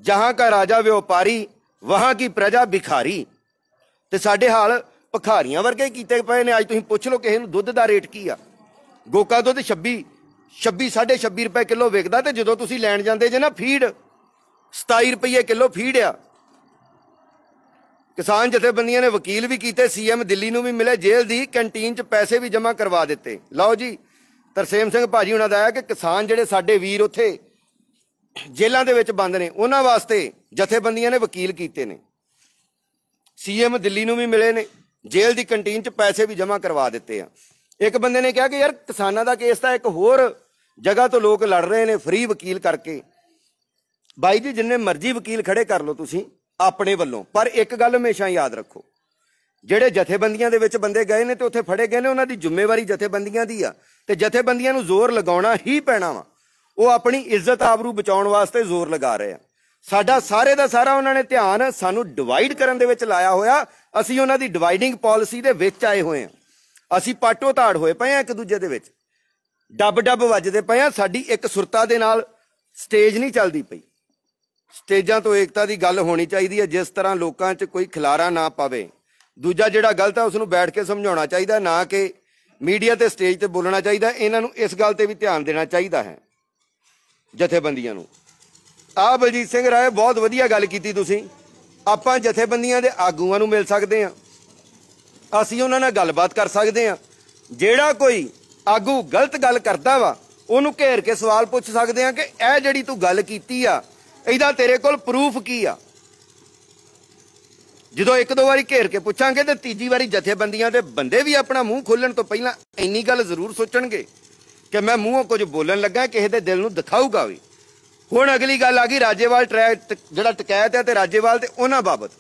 ਜਹਾਂ ਕਾ ਰਾਜਾ ਵਪਾਰੀ ਵਹਾਂ ਕੀ ਪ੍ਰਜਾ ਭਿਖਾਰੀ। ਤੇ ਸਾਡੇ ਹਾਲ ਭਿਖਾਰੀਆਂ ਵਰਗੇ ਕੀਤੇ ਪਏ ਨੇ। ਅੱਜ ਤੁਸੀਂ ਪੁੱਛ ਲਓ ਕਿਸੇ ਨੂੰ ਦੁੱਧ ਦਾ ਰੇਟ ਕੀ ਆ। ਗੋਕਾ ਦੁੱਧ 26 ਰੁਪਏ ਕਿਲੋ ਵਿਕਦਾ, ਤੇ ਜਦੋਂ ਤੁਸੀਂ ਲੈਣ ਜਾਂਦੇ ਜੇ ਨਾ ਫੀਡ 27 ਰੁਪਏ ਕਿਲੋ ਫੀਡ ਆ। ਕਿਸਾਨ ਜਥੇਬੰਦੀਆਂ ਨੇ ਵਕੀਲ ਵੀ ਕੀਤੇ, CM ਦਿੱਲੀ ਨੂੰ ਵੀ ਮਿਲੇ, ਜੇਲ੍ਹ ਦੀ ਕੈਂਟੀਨ 'ਚ ਪੈਸੇ ਵੀ ਜਮ੍ਹਾਂ ਕਰਵਾ ਦਿੱਤੇ। ਲਓ ਜੀ, ਤਰਸੇਮ ਸਿੰਘ ਭਾਜੀ ਉਹਨਾਂ ਦਾ ਹੈ ਕਿ ਕਿਸਾਨ ਜਿਹੜੇ ਸਾਡੇ ਵੀਰ ਉੱਥੇ ਜੇਲ੍ਹਾਂ ਦੇ ਵਿੱਚ ਬੰਦ ਨੇ, ਉਹਨਾਂ ਵਾਸਤੇ ਜਥੇਬੰਦੀਆਂ ਨੇ ਵਕੀਲ ਕੀਤੇ ਨੇ, CM ਦਿੱਲੀ ਨੂੰ ਵੀ ਮਿਲੇ ਨੇ, ਜੇਲ੍ਹ ਦੀ ਕੰਟੀਨ 'ਚ ਪੈਸੇ ਵੀ ਜਮ੍ਹਾਂ ਕਰਵਾ ਦਿੱਤੇ ਆ। ਇੱਕ ਬੰਦੇ ਨੇ ਕਿਹਾ ਕਿ ਯਾਰ ਕਿਸਾਨਾਂ ਦਾ ਕੇਸ ਤਾਂ ਇੱਕ ਹੋਰ ਜਗ੍ਹਾ ਤੋਂ ਲੋਕ ਲੜ ਰਹੇ ਨੇ ਫ੍ਰੀ ਵਕੀਲ ਕਰਕੇ। ਬਾਈ ਜੀ ਜਿੰਨੇ ਮਰਜ਼ੀ ਵਕੀਲ ਖੜੇ ਕਰ ਲਓ ਤੁਸੀਂ ਆਪਣੇ ਵੱਲੋਂ, ਪਰ ਇੱਕ ਗੱਲ ਹਮੇਸ਼ਾ ਯਾਦ ਰੱਖੋ, ਜਿਹੜੇ ਜਥੇਬੰਦੀਆਂ ਦੇ ਵਿੱਚ ਬੰਦੇ ਗਏ ਨੇ ਤੇ ਉੱਥੇ ਫੜੇ ਗਏ ਨੇ, ਉਹਨਾਂ ਦੀ ਜ਼ਿੰਮੇਵਾਰੀ ਜਥੇਬੰਦੀਆਂ ਦੀ ਆ, ਤੇ ਜਥੇਬੰਦੀਆਂ ਨੂੰ ਜ਼ੋਰ ਲਗਾਉਣਾ ਹੀ ਪੈਣਾ ਵਾ। ਉਹ ਆਪਣੀ ਇੱਜ਼ਤ ਆਬਰੂ ਬਚਾਉਣ ਵਾਸਤੇ ਜ਼ੋਰ ਲਗਾ ਰਹੇ ਆ। ਸਾਡਾ ਸਾਰੇ ਦਾ ਸਾਰਾ ਉਹਨਾਂ ਨੇ ਧਿਆਨ ਸਾਨੂੰ ਡਿਵਾਈਡ ਕਰਨ ਦੇ ਵਿੱਚ ਲਾਇਆ ਹੋਇਆ। ਅਸੀਂ ਉਹਨਾਂ ਦੀ ਡਿਵਾਈਡਿੰਗ ਪਾਲਿਸੀ ਦੇ ਵਿੱਚ ਆਏ ਹੋਏ ਆ। ਅਸੀਂ ਪਾਟੋ ਧਾੜ ਹੋਏ ਪਏ ਆ, ਇੱਕ ਦੂਜੇ ਦੇ ਵਿੱਚ ਡੱਬ ਵੱਜਦੇ ਪਏ ਆ। ਸਾਡੀ ਇੱਕ ਸੁਰਤਾ ਦੇ ਨਾਲ ਸਟੇਜ ਨਹੀਂ ਚੱਲਦੀ ਪਈ। ਸਟੇਜਾਂ ਤੋਂ ਏਕਤਾ ਦੀ ਗੱਲ ਹੋਣੀ ਚਾਹੀਦੀ ਹੈ, ਜਿਸ ਤਰ੍ਹਾਂ ਲੋਕਾਂ 'ਚ ਕੋਈ ਖਿਲਾਰਾ ਨਾ ਪਵੇ। ਦੂਜਾ ਜਿਹੜਾ ਗਲਤ ਹੈ ਉਸ ਨੂੰ ਬੈਠ ਕੇ ਸਮਝਾਉਣਾ ਚਾਹੀਦਾ, ਨਾ ਕਿ ਮੀਡੀਆ ਤੇ ਸਟੇਜ ਤੇ ਬੋਲਣਾ ਚਾਹੀਦਾ। ਇਹਨਾਂ ਨੂੰ ਇਸ ਗੱਲ ਤੇ ਵੀ ਧਿਆਨ ਦੇਣਾ ਚਾਹੀਦਾ ਹੈ ਜਥੇਬੰਦੀਆਂ ਨੂੰ। ਆ ਬਲਜੀਤ ਸਿੰਘ ਰਾਏ ਬਹੁਤ ਵਧੀਆ ਗੱਲ ਕੀਤੀ ਤੁਸੀਂ। ਆਪਾਂ ਜਥੇਬੰਦੀਆਂ ਦੇ ਆਗੂਆਂ ਨੂੰ ਮਿਲ ਸਕਦੇ ਹਾਂ, ਅਸੀਂ ਉਹਨਾਂ ਨਾਲ ਗੱਲਬਾਤ ਕਰ ਸਕਦੇ ਹਾਂ। ਜਿਹੜਾ ਕੋਈ ਆਗੂ ਗਲਤ ਗੱਲ ਕਰਦਾ ਵਾ ਉਹਨੂੰ ਘੇਰ ਕੇ ਸਵਾਲ ਪੁੱਛ ਸਕਦੇ ਹਾਂ ਕਿ ਇਹ ਜਿਹੜੀ ਤੂੰ ਗੱਲ ਕੀਤੀ ਆ ਇਹਦਾ ਤੇਰੇ ਕੋਲ ਪ੍ਰੂਫ ਕੀ ਆ। ਜਦੋਂ ਇੱਕ ਦੋ ਵਾਰੀ ਘੇਰ ਕੇ ਪੁੱਛਾਂਗੇ ਤੇ ਤੀਜੀ ਵਾਰੀ ਜਥੇਬੰਦੀਆਂ ਦੇ ਬੰਦੇ ਵੀ ਆਪਣਾ ਮੂੰਹ ਖੋਲਣ ਤੋਂ ਪਹਿਲਾਂ ਇੰਨੀ ਗੱਲ ਜ਼ਰੂਰ ਸੋਚਣਗੇ ਕਿ ਮੈਂ ਮੂੰਹੋਂ ਕੁਝ ਬੋਲਣ ਲੱਗਾ ਕਿਸੇ ਦੇ ਦਿਲ ਨੂੰ ਦਿਖਾਊਗਾ ਵੀ। ਹੁਣ ਅਗਲੀ ਗੱਲ ਆ ਗਈ ਰਾਜੇਵਾਲ ਜਿਹੜਾ ਟਕੈਤ ਹੈ ਤੇ ਰਾਜੇਵਾਲ ਤੇ ਉਹਨਾਂ ਬਾਬਤ।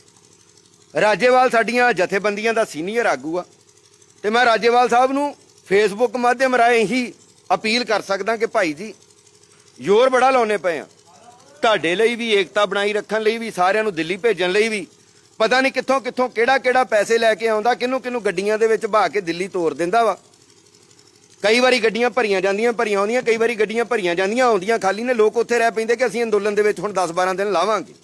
ਰਾਜੇਵਾਲ ਸਾਡੀਆਂ ਜਥੇਬੰਦੀਆਂ ਦਾ ਸੀਨੀਅਰ ਆਗੂ ਆ ਤੇ ਮੈਂ ਰਾਜੇਵਾਲ ਸਾਹਿਬ ਨੂੰ ਫੇਸਬੁੱਕ ਮਾਧਿਅਮ ਰਾਹੀਂ ਹੀ ਅਪੀਲ ਕਰ ਸਕਦਾ ਕਿ ਭਾਈ ਜੀ ਜ਼ੋਰ ਬੜਾ ਲਾਉਣੇ ਪਏ ਆ ਤੁਹਾਡੇ ਲਈ ਵੀ, ਏਕਤਾ ਬਣਾਈ ਰੱਖਣ ਲਈ ਵੀ, ਸਾਰਿਆਂ ਨੂੰ ਦਿੱਲੀ ਭੇਜਣ ਲਈ ਵੀ। ਪਤਾ ਨਹੀਂ ਕਿੱਥੋਂ ਕਿੱਥੋਂ ਕਿਹੜਾ ਪੈਸੇ ਲੈ ਕੇ ਆਉਂਦਾ, ਕਿਹਨੂੰ ਗੱਡੀਆਂ ਦੇ ਵਿੱਚ ਬਹਾ ਕੇ ਦਿੱਲੀ ਤੋਰ ਦਿੰਦਾ ਵਾ। ਕਈ ਵਾਰੀ ਗੱਡੀਆਂ ਭਰੀਆਂ ਜਾਂਦੀਆਂ ਭਰੀਆਂ ਆਉਂਦੀਆਂ, ਕਈ ਵਾਰੀ ਗੱਡੀਆਂ ਭਰੀਆਂ ਜਾਂਦੀਆਂ ਆਉਂਦੀਆਂ ਖਾਲੀ ਨੇ। ਲੋਕ ਉੱਥੇ ਰਹਿ ਪੈਂਦੇ ਕਿ ਅਸੀਂ ਅੰਦੋਲਨ ਦੇ ਵਿੱਚ ਹੁਣ 10-12 ਦਿਨ ਲਾਵਾਂਗੇ।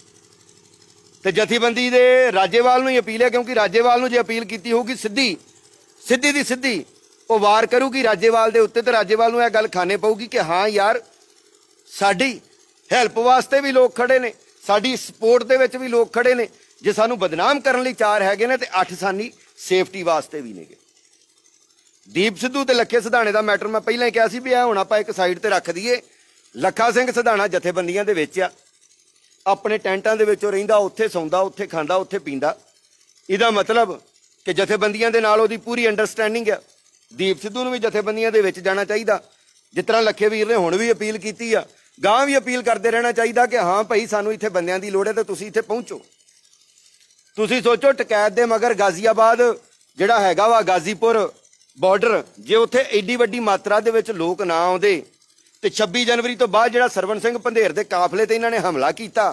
ਤੇ ਜਥੇਬੰਦੀ ਦੇ ਰਾਜੇਵਾਲ ਨੂੰ ਹੀ ਅਪੀਲ ਹੈ, ਕਿਉਂਕਿ ਰਾਜੇਵਾਲ ਨੂੰ ਜੇ ਅਪੀਲ ਕੀਤੀ ਹੋਊਗੀ ਸਿੱਧੀ ਉਹ ਵਾਰ ਕਰੂਗੀ ਰਾਜੇਵਾਲ ਦੇ ਉੱਤੇ, ਤੇ ਰਾਜੇਵਾਲ ਨੂੰ ਇਹ ਗੱਲ ਖਾਣੇ ਪਊਗੀ ਕਿ ਹਾਂ ਯਾਰ ਸਾਡੀ ਹੈਲਪ ਵਾਸਤੇ ਵੀ ਲੋਕ ਖੜੇ ਨੇ, ਸਾਡੀ ਸਪੋਰਟ ਦੇ ਵਿੱਚ ਵੀ ਲੋਕ ਖੜੇ ਨੇ। ਜੇ ਸਾਨੂੰ ਬਦਨਾਮ ਕਰਨ ਲਈ 4 ਹੈਗੇ ਨੇ ਤੇ 8 ਸਾਡੀ ਸੇਫਟੀ ਵਾਸਤੇ ਵੀ ਨੇਗੇ। ਦੀਪ ਸਿੱਧੂ ਤੇ ਲੱਖੇ ਸਿਧਾਣੇ ਦਾ ਮੈਟਰ ਮੈਂ ਪਹਿਲਾਂ ਹੀ ਕਿਹਾ ਸੀ ਵੀ ਇਹ ਹੁਣ ਆਪਾਂ ਇੱਕ ਸਾਈਡ ਤੇ ਰੱਖ ਦਈਏ। ਲੱਖਾ ਸਿੰਘ ਸਿਧਾਣਾ ਜਥੇਬੰਦੀਆਂ ਦੇ ਵਿੱਚ ਆ, ਆਪਣੇ ਟੈਂਟਾਂ ਦੇ ਵਿੱਚੋਂ ਰਹਿੰਦਾ, ਉੱਥੇ ਸੌਂਦਾ, ਉੱਥੇ ਖਾਂਦਾ, ਉੱਥੇ ਪੀਂਦਾ। ਇਹਦਾ ਮਤਲਬ ਕਿ ਜਥੇਬੰਦੀਆਂ ਦੇ ਨਾਲ ਉਹਦੀ ਪੂਰੀ ਅੰਡਰਸਟੈਂਡਿੰਗ ਆ। ਦੀਪ ਸਿੱਧੂ ਨੂੰ ਵੀ ਜਥੇਬੰਦੀਆਂ ਦੇ ਵਿੱਚ ਜਾਣਾ ਚਾਹੀਦਾ, ਜਿਸ ਤਰ੍ਹਾਂ ਲੱਖੇ ਵੀਰ ਨੇ ਹੁਣ ਵੀ ਅਪੀਲ ਕੀਤੀ ਆ, ਗਾਂ ਵੀ ਅਪੀਲ ਕਰਦੇ ਰਹਿਣਾ ਚਾਹੀਦਾ ਕਿ ਹਾਂ ਭਾਈ ਸਾਨੂੰ ਇੱਥੇ ਬੰਦਿਆਂ ਦੀ ਲੋੜ ਹੈ ਤੇ ਤੁਸੀਂ ਇੱਥੇ ਪਹੁੰਚੋ। ਤੁਸੀਂ ਸੋਚੋ ਟਕੈਤ ਦੇ ਮਗਰ ਗਾਜ਼ੀਆਬਾਦ ਜਿਹੜਾ ਹੈਗਾ ਵਾ, ਗਾਜ਼ੀਪੁਰ ਬਾਰਡਰ, ਜੇ ਉੱਥੇ ਐਡੀ ਵੱਡੀ ਮਾਤਰਾ ਦੇ ਵਿੱਚ ਲੋਕ ਨਾ ਆਉਂਦੇ ਤੇ 26 ਜਨਵਰੀ ਤੋਂ ਬਾਅਦ ਜਿਹੜਾ ਸਰਵਣ ਸਿੰਘ ਪੰਧੇਰ ਦੇ ਕਾਫਲੇ ਤੇ ਇਹਨਾਂ ਨੇ ਹਮਲਾ ਕੀਤਾ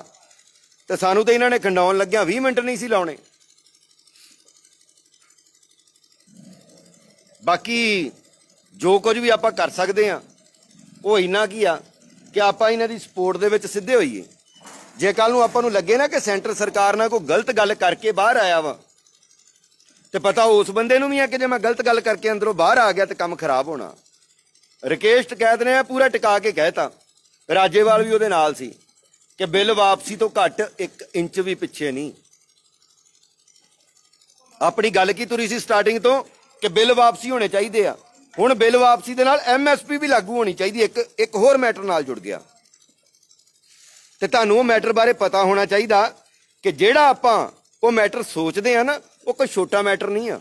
ਤੇ ਸਾਨੂੰ ਤੇ ਇਹਨਾਂ ਨੇ ਖੰਡਾਉਣ ਲੱਗਿਆ 20 ਮਿੰਟ ਨਹੀਂ ਸੀ ਲਾਉਣੇ। ਬਾਕੀ ਜੋ ਕੁਝ ਵੀ ਆਪਾਂ ਕਰ ਸਕਦੇ ਆ ਉਹ ਇੰਨਾ ਕੀ ਆ ਕਿ ਆਪਾਂ ਇਹਨਾਂ ਦੀ ਸਪੋਰਟ ਦੇ ਵਿੱਚ ਸਿੱਧੇ ਹੋਈਏ। ਜੇ ਕੱਲ ਨੂੰ ਆਪਾਂ ਨੂੰ ਲੱਗੇ ਨਾ ਕਿ ਸੈਂਟਰ ਸਰਕਾਰ ਨਾਲ ਕੋਈ ਗਲਤ ਗੱਲ ਕਰਕੇ ਬਾਹਰ ਆਇਆ ਵਾ ਤੇ ਪਤਾ ਉਸ ਬੰਦੇ ਨੂੰ ਵੀ ਆ ਕਿ ਜੇ ਮੈਂ ਗਲਤ ਗੱਲ ਕਰਕੇ ਅੰਦਰੋਂ ਬਾਹਰ ਆ ਗਿਆ ਤੇ ਕੰਮ ਖਰਾਬ ਹੋਣਾ। ਰਕੇਸ਼ ਟਕੈਤ ਨੇ ਪੂਰਾ ਟਿਕਾ ਕੇ ਕਹਿਤਾ, ਰਾਜੇਵਾਲ ਵੀ ਉਹਦੇ ਨਾਲ ਸੀ, ਕਿ ਬਿੱਲ ਵਾਪਸੀ ਤੋਂ ਘੱਟ 1 ਇੰਚ ਵੀ ਪਿੱਛੇ ਨਹੀਂ। ਆਪਣੀ ਗੱਲ ਕੀ ਤੁਰੀ ਸੀ ਸਟਾਰਟਿੰਗ ਤੋਂ ਕਿ ਬਿੱਲ ਵਾਪਸੀ ਹੋਣੇ ਚਾਹੀਦੇ ਆ। ਹੁਣ ਬਿੱਲ ਵਾਪਸੀ ਦੇ ਨਾਲ MSP ਵੀ ਲਾਗੂ ਹੋਣੀ ਚਾਹੀਦੀ। ਇੱਕ ਹੋਰ ਮੈਟਰ ਨਾਲ ਜੁੜ ਗਿਆ ਤੇ ਤੁਹਾਨੂੰ ਉਹ ਮੈਟਰ ਬਾਰੇ ਪਤਾ ਹੋਣਾ ਚਾਹੀਦਾ ਕਿ ਜਿਹੜਾ ਆਪਾਂ ਉਹ ਮੈਟਰ ਸੋਚਦੇ ਆ ਨਾ ਉਹ ਕੋਈ ਛੋਟਾ ਮੈਟਰ ਨਹੀਂ ਆ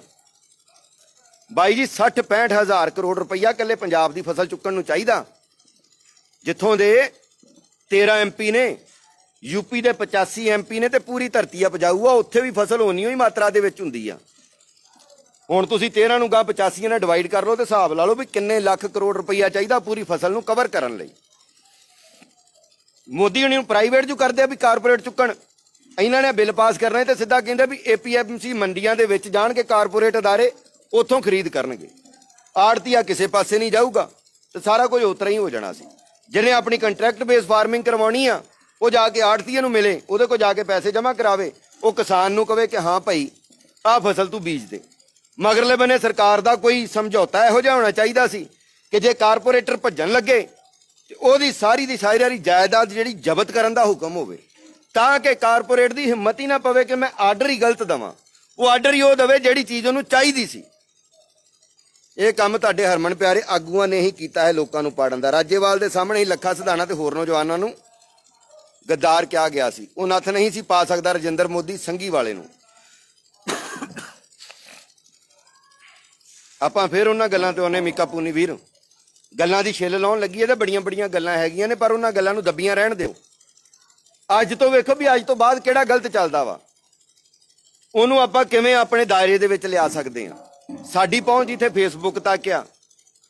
ਬਾਈ ਜੀ। 60-65 ਹਜ਼ਾਰ ਕਰੋੜ ਰੁਪਈਆ ਇਕੱਲੇ ਪੰਜਾਬ ਦੀ ਫਸਲ ਚੁੱਕਣ ਨੂੰ ਚਾਹੀਦਾ, ਜਿੱਥੋਂ ਦੇ 13 MP ਨੇ, UP ਦੇ 85 MP ਨੇ ਤੇ ਪੂਰੀ ਧਰਤੀ ਉਪਜਾਊ ਆ। ਉੱਥੇ ਵੀ ਫਸਲ ਹੋਣੀ ਹੋਈ ਮਾਤਰਾ ਦੇ ਵਿੱਚ ਹੁੰਦੀ ਆ। ਹੁਣ ਤੁਸੀਂ 13 ਨੂੰ ਗਾਂ 85 ਨਾਲ ਡਿਵਾਈਡ ਕਰ ਲਓ ਤੇ ਹਿਸਾਬ ਲਾ ਲਓ ਵੀ ਕਿੰਨੇ ਲੱਖ ਕਰੋੜ ਰੁਪਈਆ ਚਾਹੀਦਾ ਪੂਰੀ ਫਸਲ ਨੂੰ ਕਵਰ ਕਰਨ ਲਈ। ਮੋਦੀ ਹੁਣੀ ਨੂੰ ਪ੍ਰਾਈਵੇਟ ਜੋ ਕਰਦੇ ਆ ਵੀ ਕਾਰਪੋਰੇਟ ਚੁੱਕਣ, ਇਹਨਾਂ ਨੇ ਬਿੱਲ ਪਾਸ ਕਰਨਾ ਤੇ ਸਿੱਧਾ ਕਹਿੰਦੇ ਵੀ APMC ਮੰਡੀਆਂ ਦੇ ਵਿੱਚ ਜਾਣ ਕੇ ਕਾਰਪੋਰੇਟ ਅਦਾਰੇ ਉੱਥੋਂ ਖਰੀਦ ਕਰਨਗੇ। ਆੜਤੀਆ ਕਿਸੇ ਪਾਸੇ ਨਹੀਂ ਜਾਊਗਾ ਤੇ ਸਾਰਾ ਕੁਝ ਉਤਰਾ ਹੀ ਹੋ ਜਾਣਾ ਸੀ। ਜਿਹਨੇ ਆਪਣੀ ਕੰਟਰੈਕਟ ਬੇਸ ਫਾਰਮਿੰਗ ਕਰਵਾਉਣੀ ਆ ਉਹ ਜਾ ਕੇ ਆੜਤੀਏ ਨੂੰ ਮਿਲੇ, ਉਹਦੇ ਕੋਲ ਜਾ ਕੇ ਪੈਸੇ ਜਮ੍ਹਾਂ ਕਰਾਵੇ, ਉਹ ਕਿਸਾਨ ਨੂੰ ਕਵੇ ਕਿ ਹਾਂ ਭਾਈ ਆਹ ਫਸਲ ਤੂੰ ਬੀਜ ਦੇ। ਮਗਰਲੇ ਬੰਨੇ ਸਰਕਾਰ ਦਾ ਕੋਈ ਸਮਝੌਤਾ ਇਹੋ ਜਿਹਾ ਹੋਣਾ ਚਾਹੀਦਾ ਸੀ ਕਿ ਜੇ ਕਾਰਪੋਰੇਟਰ ਭੱਜਣ ਲੱਗੇ ਤੇ ਉਹਦੀ ਸਾਰੀ ਦੀ ਸਾਰੀ ਜਾਇਦਾਦ ਜਿਹੜੀ ਜ਼ਬਤ ਕਰਨ ਦਾ ਹੁਕਮ ਹੋਵੇ, ਤਾਂ ਕਿ ਕਾਰਪੋਰੇਟ ਦੀ ਹਿੰਮਤ ਹੀ ਨਾ ਪਵੇ ਕਿ ਮੈਂ ਆਰਡਰ ਹੀ ਗਲਤ ਦੇਵਾਂ। ਉਹ ਆਰਡਰ ਹੀ ਉਹ ਦੇਵੇ ਜਿਹੜੀ ਚੀਜ਼ ਉਹਨੂੰ ਚਾਹੀਦੀ ਸੀ। ਇਹ ਕੰਮ ਤੁਹਾਡੇ ਹਰਮਨ ਪਿਆਰੇ ਆਗੂਆਂ ਨੇ ਹੀ ਕੀਤਾ ਹੈ ਲੋਕਾਂ ਨੂੰ ਪਾੜਨ ਦਾ। ਰਾਜੇਵਾਲ ਦੇ ਸਾਹਮਣੇ ਹੀ ਲੱਖਾ ਸਿਧਾਣਾ ਤੇ ਹੋਰ ਨੌਜਵਾਨਾਂ ਨੂੰ ਗੱਦਾਰ ਕਿਹਾ ਗਿਆ ਸੀ। ਉਹ ਨੱਥ ਨਹੀਂ ਸੀ ਪਾ ਸਕਦਾ ਰਜਿੰਦਰ ਮੋਦੀ ਸੰਘੀ ਵਾਲੇ ਨੂੰ। ਆਪਾਂ ਫਿਰ ਉਹਨਾਂ ਗੱਲਾਂ ਤੇ ਉਹਨੇ ਮੀਕਾ ਪੂਨੀ ਵੀਰ ਗੱਲਾਂ ਦੀ ਛਿੱਲ ਲਾਉਣ ਲੱਗੀ ਹੈ ਤੇ ਬੜੀਆਂ ਗੱਲਾਂ ਹੈਗੀਆਂ ਨੇ, ਪਰ ਉਹਨਾਂ ਗੱਲਾਂ ਨੂੰ ਦੱਬੀਆਂ ਰਹਿਣ ਦਿਓ। ਅੱਜ ਤੋਂ ਵੇਖੋ ਵੀ ਅੱਜ ਤੋਂ ਬਾਅਦ ਕਿਹੜਾ ਗਲਤ ਚੱਲਦਾ ਵਾ, ਉਹਨੂੰ ਆਪਾਂ ਕਿਵੇਂ ਆਪਣੇ ਦਾਇਰੇ ਦੇ ਵਿੱਚ ਲਿਆ ਸਕਦੇ ਹਾਂ। ਸਾਡੀ ਪਹੁੰਚ ਇੱਥੇ ਫੇਸਬੁੱਕ ਤੱਕ ਆ,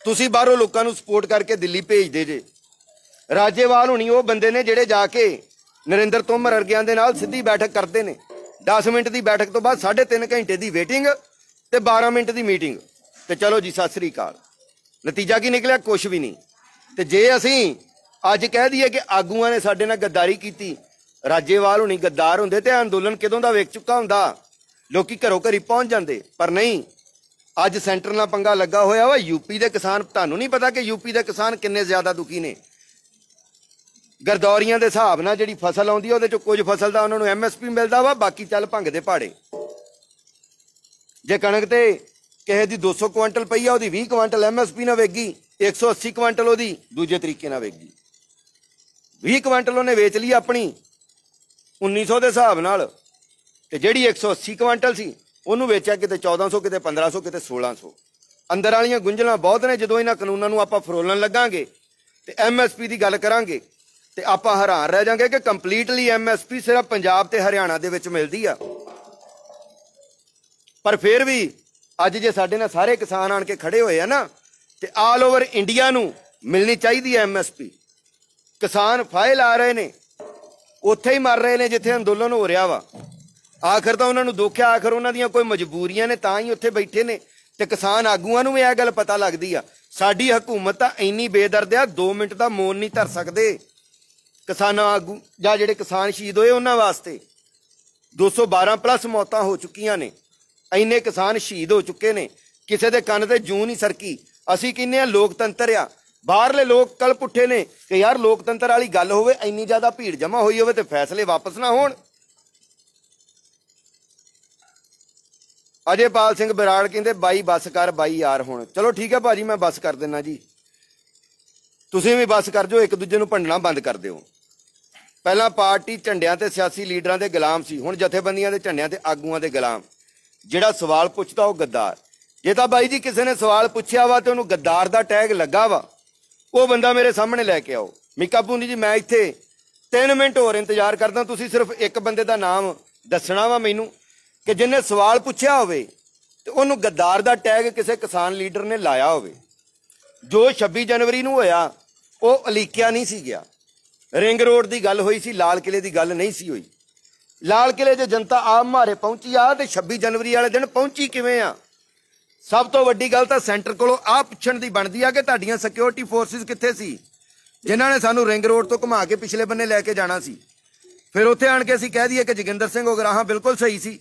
ਤੁਸੀਂ ਬਾਹਰੋਂ ਲੋਕਾਂ ਨੂੰ ਸਪੋਰਟ ਕਰਕੇ ਦਿੱਲੀ ਭੇਜਦੇ ਜੇ। ਰਾਜੇਵਾਲ ਹੁਣੀ ਉਹ ਬੰਦੇ ਨੇ ਜਿਹੜੇ ਜਾ ਕੇ ਨਰਿੰਦਰ ਤੋਮਰ ਵਰਗਿਆਂ ਦੇ ਨਾਲ ਸਿੱਧੀ ਬੈਠਕ ਕਰਦੇ ਨੇ। 10 ਮਿੰਟ ਦੀ ਬੈਠਕ ਤੋਂ ਬਾਅਦ 3.5 ਘੰਟੇ ਦੀ ਵੇਟਿੰਗ ਤੇ 12 ਮਿੰਟ ਦੀ ਮੀਟਿੰਗ ਤੇ ਚਲੋ ਜੀ ਸਤਿ ਸ੍ਰੀ ਅਕਾਲ। ਨਤੀਜਾ ਕੀ ਨਿਕਲਿਆ? ਕੁਛ ਵੀ ਨਹੀਂ। ਤੇ ਜੇ ਅਸੀਂ ਅੱਜ ਕਹਿ ਦਈਏ ਕਿ ਆਗੂਆਂ ਨੇ ਸਾਡੇ ਨਾਲ ਗੱਦਾਰੀ ਕੀਤੀ, ਰਾਜੇਵਾਲ ਹੁਣੀ ਗੱਦਾਰ ਹੁੰਦੇ ਤੇ ਅੰਦੋਲਨ ਕਦੋਂ ਦਾ ਵੇਖ ਚੁੱਕਾ ਹੁੰਦਾ, ਲੋਕੀ ਘਰੋਂ ਘਰੀ ਪਹੁੰਚ ਜਾਂਦੇ। ਪਰ ਨਹੀਂ, ਅੱਜ ਸੈਂਟਰ ਨਾਲ ਪੰਗਾ ਲੱਗਾ ਹੋਇਆ ਵਾ। UP ਦੇ ਕਿਸਾਨ, ਤੁਹਾਨੂੰ ਨਹੀਂ ਪਤਾ ਕਿ UP ਦੇ ਕਿਸਾਨ ਕਿੰਨੇ ਜ਼ਿਆਦਾ ਦੁਖੀ ਨੇ। ਗਰਦੌਰੀਆਂ ਦੇ ਹਿਸਾਬ ਨਾਲ ਜਿਹੜੀ ਫਸਲ ਆਉਂਦੀ ਉਹਦੇ 'ਚੋਂ ਕੁਝ ਫਸਲ ਦਾ ਉਹਨਾਂ ਨੂੰ MSP ਮਿਲਦਾ ਵਾ, ਬਾਕੀ ਚੱਲ ਭੰਗ ਦੇ ਪਹਾੜੇ। ਜੇ ਕਣਕ ਤੇ ਕਿਸੇ ਦੀ 200 ਕੁਆਂਟਲ ਪਈ ਆ, ਉਹਦੀ 20 ਕੁਆਂਟਲ MSP ਨਾਲ ਵੇਗੀ, 180 ਕੁਆਂਟਲ ਉਹਦੀ ਦੂਜੇ ਤਰੀਕੇ ਨਾਲ ਵੇਗੀ। 20 ਕੁਆਂਟਲ ਉਹਨੇ ਵੇਚ ਲਈ ਆਪਣੀ 1900 ਦੇ ਹਿਸਾਬ ਨਾਲ, ਤੇ ਜਿਹੜੀ 180 ਕੁਆਂਟਲ ਸੀ ਉਹਨੂੰ ਵੇਚਿਆ ਕਿਤੇ 1400, ਕਿਤੇ 1500, ਕਿਤੇ 1600। ਅੰਦਰ ਵਾਲੀਆਂ ਗੁੰਝਲਾਂ ਬਹੁਤ ਨੇ। ਜਦੋਂ ਇਹਨਾਂ ਕਾਨੂੰਨਾਂ ਨੂੰ ਆਪਾਂ ਫਰੋਲਣ ਲੱਗਾਂਗੇ ਤੇ MSP ਦੀ ਗੱਲ ਕਰਾਂਗੇ ਤੇ ਆਪਾਂ ਹੈਰਾਨ ਰਹਿ ਜਾਾਂਗੇ ਕਿ ਕੰਪਲੀਟਲੀ MSP ਸਿਰਫ ਪੰਜਾਬ ਤੇ ਹਰਿਆਣਾ ਦੇ ਵਿੱਚ ਮਿਲਦੀ ਆ। ਪਰ ਫਿਰ ਵੀ ਅੱਜ ਜੇ ਸਾਡੇ ਨਾਲ ਸਾਰੇ ਕਿਸਾਨ ਆਣ ਕੇ ਖੜੇ ਹੋਏ ਆ ਨਾ, ਤੇ ਆਲ ਓਵਰ ਇੰਡੀਆ ਨੂੰ ਮਿਲਣੀ ਚਾਹੀਦੀ ਹੈ MSP। ਕਿਸਾਨ ਫਾਹੇ ਲਾ ਰਹੇ ਨੇ, ਉੱਥੇ ਹੀ ਮਰ ਰਹੇ ਨੇ ਜਿੱਥੇ ਅੰਦੋਲਨ ਹੋ ਰਿਹਾ ਵਾ। ਆਖਰ ਤਾਂ ਉਹਨਾਂ ਨੂੰ ਦੁੱਖ ਆ, ਆਖਰ ਉਹਨਾਂ ਦੀਆਂ ਕੋਈ ਮਜਬੂਰੀਆਂ ਨੇ, ਤਾਂ ਹੀ ਉੱਥੇ ਬੈਠੇ ਨੇ। ਤੇ ਕਿਸਾਨ ਆਗੂਆਂ ਨੂੰ ਵੀ ਇਹ ਗੱਲ ਪਤਾ ਲੱਗਦੀ ਆ, ਸਾਡੀ ਹਕੂਮਤ ਤਾਂ ਇੰਨੀ ਬੇਦਰਦ ਆ, 2 ਮਿੰਟ ਦਾ ਮੌਨ ਨਹੀਂ ਧਰ ਸਕਦੇ। ਕਿਸਾਨਾਂ ਆਗੂ ਜਾਂ ਜਿਹੜੇ ਕਿਸਾਨ ਸ਼ਹੀਦ ਹੋਏ ਉਹਨਾਂ ਵਾਸਤੇ 212 ਪਲੱਸ ਮੌਤਾਂ ਹੋ ਚੁੱਕੀਆਂ ਨੇ। ਇੰਨੇ ਕਿਸਾਨ ਸ਼ਹੀਦ ਹੋ ਚੁੱਕੇ ਨੇ, ਕਿਸੇ ਦੇ ਕੰਨ ਤੇ ਜੂੰ ਨਹੀਂ ਸਰਕੀ। ਅਸੀਂ ਕਹਿੰਦੇ ਆ ਲੋਕਤੰਤਰ ਆ, ਬਾਹਰਲੇ ਲੋਕ ਕਲ ਪੁੱਠੇ ਨੇ ਕਿ ਯਾਰ ਲੋਕਤੰਤਰ ਵਾਲੀ ਗੱਲ ਹੋਵੇ, ਇੰਨੀ ਜ਼ਿਆਦਾ ਭੀੜ ਜਮਾ ਹੋਈ ਹੋਵੇ ਤੇ ਫੈਸਲੇ ਵਾਪਸ ਨਾ ਹੋਣ। ਅਜੇਪਾਲ ਸਿੰਘ ਬਰਾੜ ਕਹਿੰਦੇ ਬਾਈ ਬੱਸ ਕਰ ਬਾਈ ਯਾਰ ਹੁਣ। ਚਲੋ ਠੀਕ ਹੈ ਭਾਜੀ, ਮੈਂ ਬੱਸ ਕਰ ਦਿੰਦਾ ਜੀ, ਤੁਸੀਂ ਵੀ ਬੱਸ ਕਰ ਜਾਓ, ਇੱਕ ਦੂਜੇ ਨੂੰ ਭੰਡਣਾ ਬੰਦ ਕਰ ਦਿਓ। ਪਹਿਲਾਂ ਪਾਰਟੀ ਝੰਡਿਆਂ ਤੇ ਸਿਆਸੀ ਲੀਡਰਾਂ ਦੇ ਗੁਲਾਮ ਸੀ, ਹੁਣ ਜਥੇਬੰਦੀਆਂ ਦੇ ਝੰਡਿਆਂ ਤੇ ਆਗੂਆਂ ਦੇ ਗੁਲਾਮ। ਜਿਹੜਾ ਸਵਾਲ ਪੁੱਛਦਾ ਉਹ ਗੱਦਾਰ। ਜੇ ਤਾਂ ਬਾਈ ਜੀ ਕਿਸੇ ਨੇ ਸਵਾਲ ਪੁੱਛਿਆ ਵਾ ਤੇ ਉਹਨੂੰ ਗੱਦਾਰ ਦਾ ਟੈਗ ਲੱਗਾ ਵਾ, ਉਹ ਬੰਦਾ ਮੇਰੇ ਸਾਹਮਣੇ ਲੈ ਕੇ ਆਓ। ਮੀਕਾ ਪੂਨੀ ਜੀ, ਮੈਂ ਇੱਥੇ 3 ਮਿੰਟ ਹੋਰ ਇੰਤਜ਼ਾਰ ਕਰਦਾ, ਤੁਸੀਂ ਸਿਰਫ ਇੱਕ ਬੰਦੇ ਦਾ ਨਾਮ ਦੱਸਣਾ ਵਾ ਮੈਨੂੰ ਕਿ ਜਿਹਨੇ ਸਵਾਲ ਪੁੱਛਿਆ ਹੋਵੇ ਤੇ ਉਹਨੂੰ ਗੱਦਾਰ ਦਾ ਟੈਗ ਕਿਸੇ ਕਿਸਾਨ ਲੀਡਰ ਨੇ ਲਾਇਆ ਹੋਵੇ। ਜੋ 26 ਜਨਵਰੀ ਨੂੰ ਹੋਇਆ ਉਹ ਉਲੀਕਿਆ ਨਹੀਂ ਸੀ ਗਿਆ। ਰਿੰਗ ਰੋਡ ਦੀ ਗੱਲ ਹੋਈ ਸੀ, ਲਾਲ ਕਿਲੇ ਦੀ ਗੱਲ ਨਹੀਂ ਸੀ ਹੋਈ। ਲਾਲ ਕਿਲੇ 'ਚ ਜਨਤਾ ਆਪ ਮਾਰੇ ਪਹੁੰਚੀ ਆ, ਤੇ 26 ਜਨਵਰੀ ਵਾਲੇ ਦਿਨ ਪਹੁੰਚੀ ਕਿਵੇਂ ਆ? ਸਭ ਤੋਂ ਵੱਡੀ ਗੱਲ ਤਾਂ ਸੈਂਟਰ ਕੋਲੋਂ ਆਹ ਪੁੱਛਣ ਦੀ ਬਣਦੀ ਆ ਕਿ ਤੁਹਾਡੀਆਂ ਸਿਕਿਉਰਿਟੀ ਫੋਰਸਿਸ ਕਿੱਥੇ ਸੀ, ਜਿਨ੍ਹਾਂ ਨੇ ਸਾਨੂੰ ਰਿੰਗ ਰੋਡ ਤੋਂ ਘੁਮਾ ਕੇ ਪਿਛਲੇ ਬੰਨੇ ਲੈ ਕੇ ਜਾਣਾ ਸੀ। ਫਿਰ ਉੱਥੇ ਆਣ ਕੇ ਅਸੀਂ ਕਹਿ ਦਈਏ ਕਿ ਜੋਗਿੰਦਰ ਸਿੰਘ ਉਗਰਾਹਾਂ ਬਿਲਕੁਲ ਸਹੀ ਸੀ,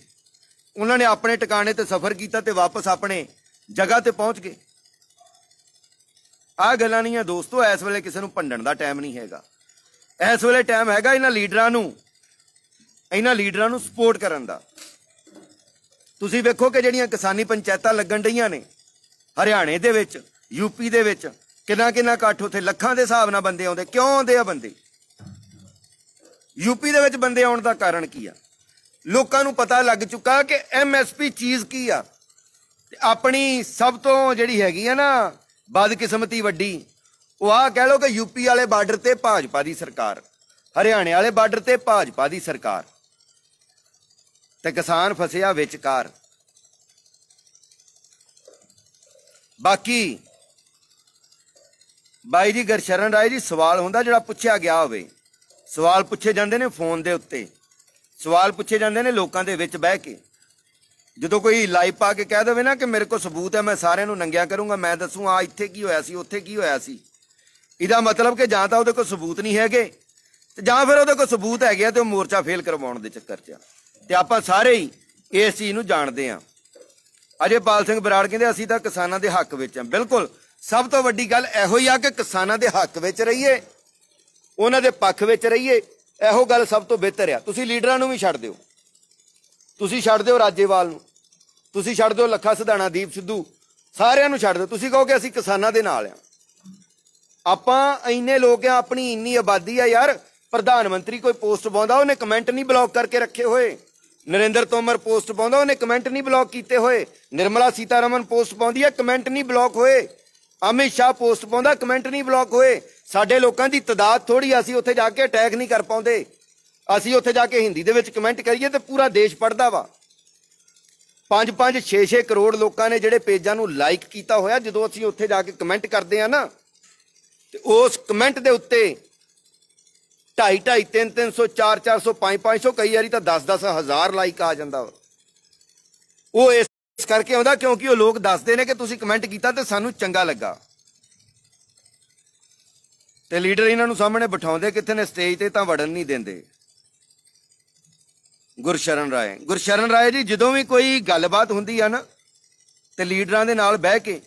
ਉਹਨਾਂ ਨੇ ਆਪਣੇ ਟਿਕਾਣੇ ਤੇ ਸਫ਼ਰ ਕੀਤਾ ਤੇ ਵਾਪਸ ਆਪਣੇ ਜਗ੍ਹਾ ਤੇ ਪਹੁੰਚ ਗਏ। ਆਹ ਗੱਲਾਂ ਨਹੀਂ ਆ ਦੋਸਤੋ। ਇਸ ਵੇਲੇ ਕਿਸੇ ਨੂੰ ਭੰਡਣ ਦਾ ਟਾਈਮ ਨਹੀਂ ਹੈਗਾ। ਇਸ ਵੇਲੇ ਟਾਈਮ ਹੈਗਾ ਇਹਨਾਂ ਲੀਡਰਾਂ ਨੂੰ ਸਪੋਰਟ ਕਰਨ ਦਾ। ਤੁਸੀਂ ਵੇਖੋ ਕਿ ਜਿਹੜੀਆਂ ਕਿਸਾਨੀ ਪੰਚਾਇਤਾਂ ਲੱਗਣ ਡਈਆਂ ਨੇ ਹਰਿਆਣੇ ਦੇ ਵਿੱਚ, ਯੂਪੀ ਦੇ ਵਿੱਚ, ਕਿੰਨਾ ਇਕੱਠ, ਉੱਥੇ ਲੱਖਾਂ ਦੇ ਹਿਸਾਬ ਨਾਲ ਬੰਦੇ ਆਉਂਦੇ। ਕਿਉਂ ਆਉਂਦੇ ਆ ਬੰਦੇ? ਯੂਪੀ ਦੇ ਵਿੱਚ ਬੰਦੇ ਆਉਣ ਦਾ ਕਾਰਨ ਕੀ ਆ? ਲੋਕਾਂ ਨੂੰ ਪਤਾ ਲੱਗ ਚੁੱਕਾ ਕਿ MSP ਚੀਜ਼ ਕੀ ਆ। ਤੇ ਆਪਣੀ ਸਭ ਤੋਂ ਜਿਹੜੀ ਹੈਗੀ ਆ ਨਾ ਬਦਕਿਸਮਤੀ ਵੱਡੀ, ਉਹ ਆਹ ਕਹਿ ਲਓ ਕਿ ਯੂਪੀ ਵਾਲੇ ਬਾਰਡਰ ਤੇ ਭਾਜਪਾ ਦੀ ਸਰਕਾਰ, ਹਰਿਆਣੇ ਵਾਲੇ ਬਾਰਡਰ ਤੇ ਭਾਜਪਾ ਦੀ ਸਰਕਾਰ, ਤੇ ਕਿਸਾਨ ਫਸਿਆ ਵਿਚਕਾਰ। ਬਾਕੀ ਬਾਈ ਜੀ ਗੁਰਸ਼ਰਨ ਰਾਏ ਜੀ, ਸਵਾਲ ਹੁੰਦਾ ਜਿਹੜਾ ਪੁੱਛਿਆ ਗਿਆ ਹੋਵੇ। ਸਵਾਲ ਪੁੱਛੇ ਜਾਂਦੇ ਨੇ ਫੋਨ ਦੇ ਉੱਤੇ, ਸਵਾਲ ਪੁੱਛੇ ਜਾਂਦੇ ਨੇ ਲੋਕਾਂ ਦੇ ਵਿੱਚ ਬਹਿ ਕੇ। ਜਦੋਂ ਕੋਈ ਲਾਈਵ ਪਾ ਕੇ ਕਹਿ ਦੇਵੇ ਨਾ ਕਿ ਮੇਰੇ ਕੋਲ ਸਬੂਤ ਹੈ, ਮੈਂ ਸਾਰਿਆਂ ਨੂੰ ਨੰਗਿਆ ਕਰੂੰਗਾ, ਮੈਂ ਦੱਸੂ ਆ ਇੱਥੇ ਕੀ ਹੋਇਆ ਸੀ, ਉੱਥੇ ਕੀ ਹੋਇਆ ਸੀ, ਇਹਦਾ ਮਤਲਬ ਕਿ ਜਾਂ ਤਾਂ ਉਹਦੇ ਕੋਲ ਸਬੂਤ ਨਹੀਂ ਹੈਗੇ ਤੇ ਜਾਂ ਫਿਰ ਉਹਦੇ ਕੋਲ ਸਬੂਤ ਹੈਗੇ ਆ ਤੇ ਉਹ ਮੋਰਚਾ ਫੇਲ ਕਰਵਾਉਣ ਦੇ ਚੱਕਰ 'ਚ ਆ। ਤੇ ਆਪਾਂ ਸਾਰੇ ਹੀ ਇਸ ਚੀਜ਼ ਨੂੰ ਜਾਣਦੇ ਹਾਂ। ਅਜੇਪਾਲ ਸਿੰਘ ਬਰਾੜ ਕਹਿੰਦੇ ਅਸੀਂ ਤਾਂ ਕਿਸਾਨਾਂ ਦੇ ਹੱਕ ਵਿੱਚ ਹਾਂ। ਬਿਲਕੁਲ, ਸਭ ਤੋਂ ਵੱਡੀ ਗੱਲ ਇਹੋ ਹੀ ਆ ਕਿ ਕਿਸਾਨਾਂ ਦੇ ਹੱਕ ਵਿੱਚ ਰਹੀਏ, ਉਹਨਾਂ ਦੇ ਪੱਖ ਵਿੱਚ ਰਹੀਏ। ਇਹੋ ਗੱਲ ਸਭ ਤੋਂ ਬਿਹਤਰ ਆ। ਤੁਸੀਂ ਲੀਡਰਾਂ ਨੂੰ ਵੀ ਛੱਡ ਦਿਓ, ਤੁਸੀਂ ਛੱਡ ਦਿਓ ਰਾਜੇਵਾਲ ਨੂੰ, ਤੁਸੀਂ ਛੱਡ ਦਿਓ ਲੱਖਾ ਸਿਧਾਣਾ, ਦੀਪ ਸਿੱਧੂ, ਸਾਰਿਆਂ ਨੂੰ ਛੱਡ ਦਿਓ। ਤੁਸੀਂ ਕਹੋ ਕਿ ਅਸੀਂ ਕਿਸਾਨਾਂ ਦੇ ਨਾਲ ਆ। ਆਪਾਂ ਇੰਨੇ ਲੋਕ ਆ, ਆਪਣੀ ਇੰਨੀ ਆਬਾਦੀ ਆ ਯਾਰ। ਪ੍ਰਧਾਨ ਮੰਤਰੀ ਕੋਈ ਪੋਸਟ ਪਾਉਂਦਾ, ਉਹਨੇ ਕਮੈਂਟ ਨਹੀਂ ਬਲੌਕ ਕਰਕੇ ਰੱਖੇ ਹੋਏ। ਨਰਿੰਦਰ ਤੋਮਰ ਪੋਸਟ ਪਾਉਂਦਾ, ਉਹਨੇ ਕਮੈਂਟ ਨਹੀਂ ਬਲੌਕ ਕੀਤੇ ਹੋਏ। ਨਿਰਮਲਾ ਸੀਤਾਰਮਨ ਪੋਸਟ ਪਾਉਂਦੀ ਹੈ, ਕਮੈਂਟ ਨਹੀਂ ਬਲੌਕ ਹੋਏ। ਅਮਿਤ ਸ਼ਾਹ ਪੋਸਟ ਪਾਉਂਦਾ, ਕਮੈਂਟ ਨਹੀਂ ਬਲੌਕ ਹੋਏ। ਸਾਡੇ ਲੋਕਾਂ ਦੀ ਤਾਦਾਦ ਥੋੜੀ, ਅਸੀਂ ਉੱਥੇ ਜਾ ਕੇ ਅਟੈਕ ਨਹੀਂ ਕਰ ਪਾਉਂਦੇ। ਅਸੀਂ ਉੱਥੇ ਜਾ ਕੇ ਹਿੰਦੀ ਦੇ ਵਿੱਚ ਕਮੈਂਟ ਕਰੀਏ ਤੇ ਪੂਰਾ ਦੇਸ਼ ਪੜ੍ਹਦਾ ਵਾ। 5-5, 6-6 ਕਰੋੜ ਲੋਕਾਂ ਨੇ ਜਿਹੜੇ ਪੇਜਾਂ ਨੂੰ ਲਾਈਕ ਕੀਤਾ ਹੋਇਆ। ਜਦੋਂ ਅਸੀਂ ਉੱਥੇ ਜਾ ਕੇ ਕਮੈਂਟ ਕਰਦੇ ਆ ਨਾ, ਤੇ ਉਸ ਕਮੈਂਟ ਦੇ ਉੱਤੇ 250, 300, 400, 500, ਕਈ ਵਾਰੀ ਤਾਂ 10 ਹਜ਼ਾਰ ਲਾਈਕ ਆ ਜਾਂਦਾ ਵਾ। ਉਹ ਇਸ ਕਰਕੇ ਆਉਂਦਾ ਕਿਉਂਕਿ ਉਹ ਲੋਕ ਦੱਸਦੇ ਨੇ ਕਿ ਤੁਸੀਂ ਕਮੈਂਟ ਕੀਤਾ ਤੇ ਸਾਨੂੰ ਚੰਗਾ ਲੱਗਾ। ਤੇ ਲੀਡਰ ਇਹਨਾਂ ਨੂੰ ਸਾਹਮਣੇ ਬਿਠਾਉਂਦੇ ਕਿੱਥੇ ਨੇ? ਸਟੇਜ ਤੇ ਤਾਂ ਵੜਨ ਨਹੀਂ ਦਿੰਦੇ। ਗੁਰਸ਼ਰਨ ਰਾਏ ਜੀ, ਜਦੋਂ ਵੀ ਕੋਈ ਗੱਲਬਾਤ ਹੁੰਦੀ ਆ ਨਾ ਤੇ ਲੀਡਰਾਂ ਦੇ ਨਾਲ ਬਹਿ ਕੇ,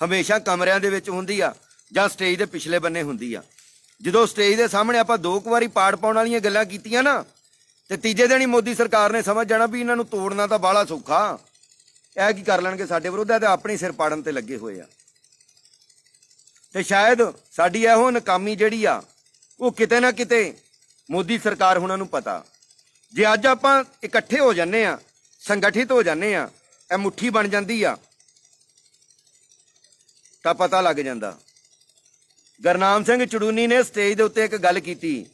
ਹਮੇਸ਼ਾ ਕਮਰਿਆਂ ਦੇ ਵਿੱਚ ਹੁੰਦੀ ਆ ਜਾਂ ਸਟੇਜ ਦੇ ਪਿਛਲੇ ਬੰਨੇ ਹੁੰਦੀ ਆ। ਜਦੋਂ ਸਟੇਜ ਦੇ ਸਾਹਮਣੇ ਆਪਾਂ 2 ਵਾਰੀ ਪਾੜ ਪਾਉਣ ਵਾਲੀਆਂ ਗੱਲਾਂ ਕੀਤੀਆਂ ਨਾ, ਤੇ ਤੀਜੇ ਦਿਨ ਹੀ ਮੋਦੀ ਸਰਕਾਰ ਨੇ ਸਮਝ ਜਾਣਾ ਵੀ ਇਹਨਾਂ ਨੂੰ ਤੋੜਨਾ ਤਾਂ ਬਾਹਲਾ ਸੌਖਾ, ਇਹ ਕੀ ਕਰ ਲੈਣਗੇ ਸਾਡੇ ਵਿਰੁੱਧ, ਤੇ ਆਪਣੀ ਸਿਰ ਪਾੜਨ ਤੇ ਲੱਗੇ ਹੋਏ ਆ। ਤੇ ਸ਼ਾਇਦ ਸਾਡੀ ਇਹੋ ਨਾਕਾਮੀ ਜਿਹੜੀ ਆ ਉਹ ਕਿਤੇ ਨਾ ਕਿਤੇ ਮੋਦੀ ਸਰਕਾਰ ਹੁਣਾਂ ਨੂੰ ਪਤਾ। ਜੇ ਅੱਜ ਆਪਾਂ ਇਕੱਠੇ ਹੋ ਜਾਂਦੇ ਆ, ਸੰਗਠਿਤ ਹੋ ਜਾਂਦੇ ਆ, ਇਹ ਮੁੱਠੀ ਬਣ ਜਾਂਦੀ ਆ, ਤਾਂ ਪਤਾ ਲੱਗ ਜਾਂਦਾ। ਗੁਰਨਾਮ ਸਿੰਘ ਚੜੂਨੀ ਨੇ ਸਟੇਜ ਦੇ ਉੱਤੇ ਇੱਕ ਗੱਲ ਕੀਤੀ,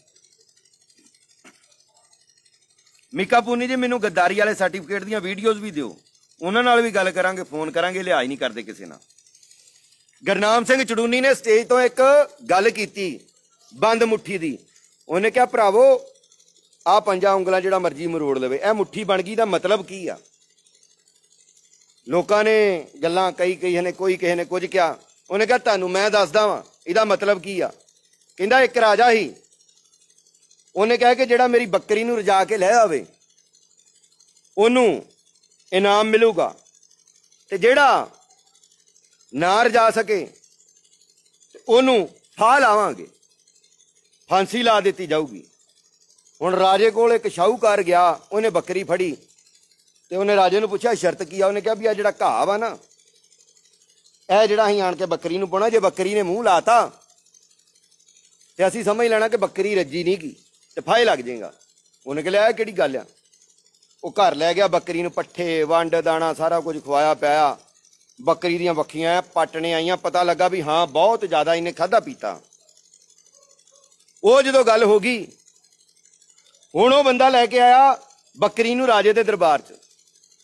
ਮੀਕਾ ਪੂਨੀ ਜੀ ਮੈਨੂੰ ਗੱਦਾਰੀ ਵਾਲੇ ਸਰਟੀਫਿਕੇਟ ਦੀਆਂ ਵੀਡੀਓਜ਼ ਵੀ ਦਿਓ, ਉਹਨਾਂ ਨਾਲ ਵੀ ਗੱਲ ਕਰਾਂਗੇ, ਫੋਨ ਕਰਾਂਗੇ, ਲਿਹਾਜ਼ ਨਹੀਂ ਕਰਦੇ ਕਿਸੇ ਨਾਲ। ਗੁਰਨਾਮ ਸਿੰਘ ਚੜੂਨੀ ਨੇ ਸਟੇਜ ਤੋਂ ਇੱਕ ਗੱਲ ਕੀਤੀ ਬੰਦ ਮੁੱਠੀ ਦੀ। ਉਹਨੇ ਕਿਹਾ ਭਰਾਵੋ ਆਹ 5 ਉਂਗਲਾਂ ਜਿਹੜਾ ਮਰਜ਼ੀ ਮਰੋੜ ਲਵੇ, ਇਹ ਮੁੱਠੀ ਬਣ ਗਈ, ਦਾ ਮਤਲਬ ਕੀ ਆ? ਲੋਕਾਂ ਨੇ ਗੱਲਾਂ ਕਈ ਨੇ, ਕੋਈ ਕਿਸੇ ਨੇ ਕੁਝ ਕਿਹਾ। ਉਹਨੇ ਕਿਹਾ ਤੁਹਾਨੂੰ ਮੈਂ ਦੱਸਦਾ ਵਾਂ ਇਹਦਾ ਮਤਲਬ ਕੀ ਆ। ਕਹਿੰਦਾ ਇੱਕ ਰਾਜਾ ਸੀ, ਉਹਨੇ ਕਿਹਾ ਕਿ ਜਿਹੜਾ ਮੇਰੀ ਬੱਕਰੀ ਨੂੰ ਰਜਾ ਕੇ ਲੈ ਆਵੇ ਉਹਨੂੰ ਇਨਾਮ ਮਿਲੂਗਾ, ਤੇ ਜਿਹੜਾ ਨਾ ਰਜਾ ਸਕੇ ਉਹਨੂੰ ਫਾਹ ਲਾਵਾਂਗੇ, ਫਾਂਸੀ ਲਾ ਦਿੱਤੀ ਜਾਊਗੀ। ਹੁਣ ਰਾਜੇ ਕੋਲ ਇੱਕ ਸ਼ਾਹੂਕਾਰ ਗਿਆ, ਉਹਨੇ ਬੱਕਰੀ ਫੜੀ ਤੇ ਉਹਨੇ ਰਾਜੇ ਨੂੰ ਪੁੱਛਿਆ ਸ਼ਰਤ ਕੀ ਆ? ਉਹਨੇ ਕਿਹਾ ਵੀ ਆ ਜਿਹੜਾ ਘਾਹ ਵਾ ਨਾ, ਇਹ ਜਿਹੜਾ ਅਸੀਂ ਆਣ ਕੇ ਬੱਕਰੀ ਨੂੰ ਪਾਉਣਾ, ਜੇ ਬੱਕਰੀ ਨੇ ਮੂੰਹ ਲਾਤਾ ਤੇ ਅਸੀਂ ਸਮਝ ਲੈਣਾ ਕਿ ਬੱਕਰੀ ਰੱਜੀ ਨਹੀਂ ਗੀ, ਤੇ ਫਾਹੇ ਲੱਗ ਜਾਏਗਾ। ਉਹਨੇ ਕਿਹਾ ਇਹ ਕਿਹੜੀ ਗੱਲ ਆ? ਉਹ ਘਰ ਲੈ ਗਿਆ, ਬੱਕਰੀ ਨੂੰ ਪੱਠੇ ਵੰਡ ਦਾਣਾ ਸਾਰਾ ਕੁਝ ਖਵਾਇਆ ਪਿਆਇਆ, ਬੱਕਰੀ ਦੀਆਂ ਵੱਖੀਆਂ ਪੱਟਣੇ ਆਈਆਂ, ਪਤਾ ਲੱਗਾ ਵੀ ਹਾਂ ਬਹੁਤ ਜ਼ਿਆਦਾ ਇਹਨੇ ਖਾਧਾ ਪੀਤਾ। ਉਹ ਜਦੋਂ ਗੱਲ ਹੋ ਗਈ, ਹੁਣ ਉਹ ਬੰਦਾ ਲੈ ਕੇ ਆਇਆ ਬੱਕਰੀ ਨੂੰ ਰਾਜੇ ਦੇ ਦਰਬਾਰ 'ਚ।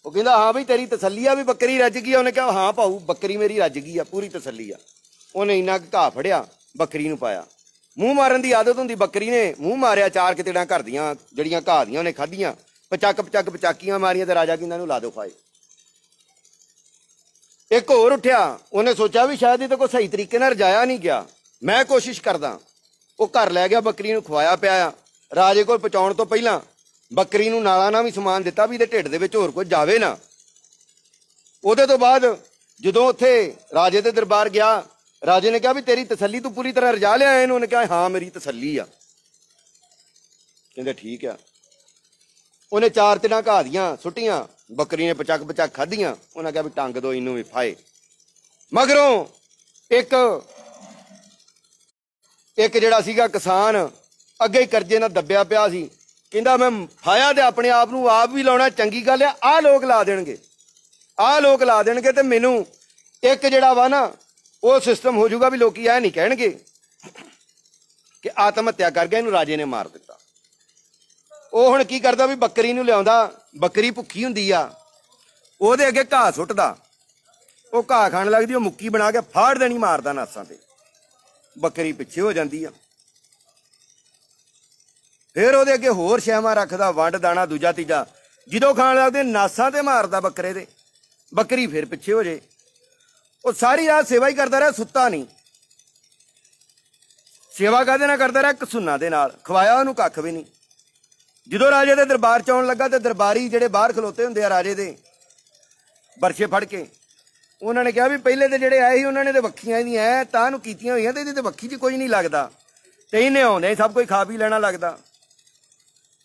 ਉਹ ਕਹਿੰਦਾ ਹਾਂ ਬਈ ਤੇਰੀ ਤਸੱਲੀ ਆ ਵੀ ਬੱਕਰੀ ਰੱਜ ਗਈ? ਉਹਨੇ ਕਿਹਾ ਹਾਂ ਭਾਊ ਬੱਕਰੀ ਮੇਰੀ ਰੱਜ ਗਈ ਆ, ਪੂਰੀ ਤਸੱਲੀ ਆ। ਉਹਨੇ ਇੰਨਾ ਘਾਹ ਫੜਿਆ, ਬੱਕਰੀ ਨੂੰ ਪਾਇਆ। ਮੂੰਹ ਮਾਰਨ ਦੀ ਆਦਤ ਹੁੰਦੀ, ਬੱਕਰੀ ਨੇ ਮੂੰਹ ਮਾਰਿਆ, 4 ਕਿਤੜਾਂ ਘਰ ਦੀਆਂ ਜਿਹੜੀਆਂ ਘਾਹ ਦੀਆਂ ਉਹਨੇ ਖਾਧੀਆਂ, ਪਚਾਕੀਆਂ ਮਾਰੀਆਂ, ਤੇ ਰਾਜਾ ਕਹਿੰਦਾ ਇਹਨੂੰ ਲਾ ਦਿਓ ਫਾਹੇ। ਇੱਕ ਹੋਰ ਉੱਠਿਆ, ਉਹਨੇ ਸੋਚਿਆ ਵੀ ਸ਼ਾਇਦ ਇਹ ਤਾਂ ਕੋਈ ਸਹੀ ਤਰੀਕੇ ਨਾਲ ਰਜਾਇਆ ਨਹੀਂ ਗਿਆ, ਮੈਂ ਕੋਸ਼ਿਸ਼ ਕਰਦਾ। ਉਹ ਘਰ ਲੈ ਗਿਆ, ਬੱਕਰੀ ਨੂੰ ਖਵਾਇਆ ਪਿਆਇਆ। ਰਾਜੇ ਕੋਲ ਪਹੁੰਚਾਉਣ ਤੋਂ ਪਹਿਲਾਂ ਬੱਕਰੀ ਨੂੰ ਨਾਲਾਂ ਨਾਲ ਵੀ ਸਮਾਨ ਦਿੱਤਾ ਵੀ ਇਹਦੇ ਢਿੱਡ ਦੇ ਵਿੱਚ ਹੋਰ ਕੁਝ ਜਾਵੇ ਨਾ। ਉਹਦੇ ਤੋਂ ਬਾਅਦ ਜਦੋਂ ਉੱਥੇ ਰਾਜੇ ਦੇ ਦਰਬਾਰ ਗਿਆ, ਰਾਜੇ ਨੇ ਕਿਹਾ ਵੀ ਤੇਰੀ ਤਸੱਲੀ, ਤੂੰ ਪੂਰੀ ਤਰ੍ਹਾਂ ਰਜਾ ਲਿਆ ਇਹਨੂੰ? ਉਹਨੇ ਕਿਹਾ ਹਾਂ ਮੇਰੀ ਤਸੱਲੀ ਆ। ਕਹਿੰਦੇ ਠੀਕ ਆ। ਉਹਨੇ 4 ਤਿੰਨਾਂ ਘਾਹ ਦੀਆਂ ਸੁੱਟੀਆਂ, ਬੱਕਰੀ ਨੇ ਪਚਕ ਖਾਧੀਆਂ। ਉਹਨਾਂ ਕਿਹਾ ਵੀ ਟੰਗ ਦੋ ਇਹਨੂੰ ਵੀ ਫਾਹੇ। ਮਗਰੋਂ ਇੱਕ ਜਿਹੜਾ ਸੀਗਾ ਕਿਸਾਨ, ਅੱਗੇ ਹੀ ਕਰਜ਼ੇ ਨਾਲ ਦੱਬਿਆ ਪਿਆ ਸੀ, ਕਹਿੰਦਾ ਮੈਂ ਫਾਇਆ ਤੇ ਆਪਣੇ ਆਪ ਨੂੰ ਆਪ ਵੀ ਲਾਉਣਾ, ਚੰਗੀ ਗੱਲ ਆ, ਆਹ ਲੋਕ ਲਾ ਦੇਣਗੇ ਤੇ ਮੈਨੂੰ ਇੱਕ ਜਿਹੜਾ ਵਾ ਨਾ ਉਹ ਸਿਸਟਮ ਹੋ ਜਾਊਗਾ ਵੀ ਲੋਕੀ ਇਹ ਨਹੀਂ ਕਹਿਣਗੇ ਕਿ ਆਤਮ ਹੱਤਿਆ ਕਰ ਗਿਆ, ਇਹਨੂੰ ਰਾਜੇ ਨੇ ਮਾਰ ਦਿੱਤਾ। ਉਹ ਹੁਣ ਕੀ ਕਰਦਾ ਵੀ ਬੱਕਰੀ ਨੂੰ ਲਿਆਉਂਦਾ, ਬੱਕਰੀ ਭੁੱਖੀ ਹੁੰਦੀ ਆ, ਉਹਦੇ ਅੱਗੇ ਘਾਹ ਸੁੱਟਦਾ, ਉਹ ਘਾਹ ਖਾਣ ਲੱਗਦੀ, ਉਹ ਮੁੱਕੀ ਬਣਾ ਕੇ ਫਾੜ ਦੇਣੀ ਮਾਰਦਾ ਨਾਸਾਂ ਤੇ, ਬੱਕਰੀ ਪਿੱਛੇ ਹੋ ਜਾਂਦੀ ਆ। ਫਿਰ ਉਹਦੇ ਅੱਗੇ ਹੋਰ ਸ਼ੈਵਾਂ ਰੱਖਦਾ, ਵੰਡ ਦਾਣਾ ਦੂਜਾ ਤੀਜਾ, ਜਦੋਂ ਖਾਣ ਲੱਗਦੇ ਨਾਸਾਂ ਤੇ ਮਾਰਦਾ ਬੱਕਰੇ ਦੇ, ਬੱਕਰੀ ਫਿਰ ਪਿੱਛੇ ਹੋ ਜੇ। ਉਹ ਸਾਰੀ ਰਾਤ ਸੇਵਾ ਹੀ ਕਰਦਾ ਰਿਹਾ, ਸੁੱਤਾ ਨਹੀਂ। ਸੇਵਾ ਕਾਹਦੇ ਨਾਲ ਕਰਦਾ ਰਿਹਾ? ਕਸੂਨਾ ਦੇ ਨਾਲ। ਖਵਾਇਆ ਉਹਨੂੰ ਕੱਖ ਵੀ ਨਹੀਂ। ਜਦੋਂ ਰਾਜੇ ਦੇ ਦਰਬਾਰ ਚ ਆਉਣ ਲੱਗਾ ਤੇ ਦਰਬਾਰੀ ਜਿਹੜੇ ਬਾਹਰ ਖਲੋਤੇ ਹੁੰਦੇ ਆ ਰਾਜੇ ਦੇ, ਬਰਛੇ ਫੜ ਕੇ, ਉਹਨਾਂ ਨੇ ਕਿਹਾ ਵੀ ਪਹਿਲੇ ਤੇ ਜਿਹੜੇ ਆਏ ਸੀ ਉਹਨਾਂ ਨੇ ਤੇ ਵੱਖੀਆਂ ਇਹਦੀਆਂ ਤਾਂ ਨੂੰ ਕੀਤੀਆਂ ਹੋਈਆਂ, ਤੇ ਇਹਦੀ ਤੇ ਵੱਖੀ 'ਚ ਕੁਝ ਨਹੀਂ ਲੱਗਦਾ, ਤੇ ਇਹਨੇ ਆਉਂਦੇ ਸਭ ਕੁਝ ਖਾ ਪੀ ਲੈਣਾ ਲੱਗਦਾ।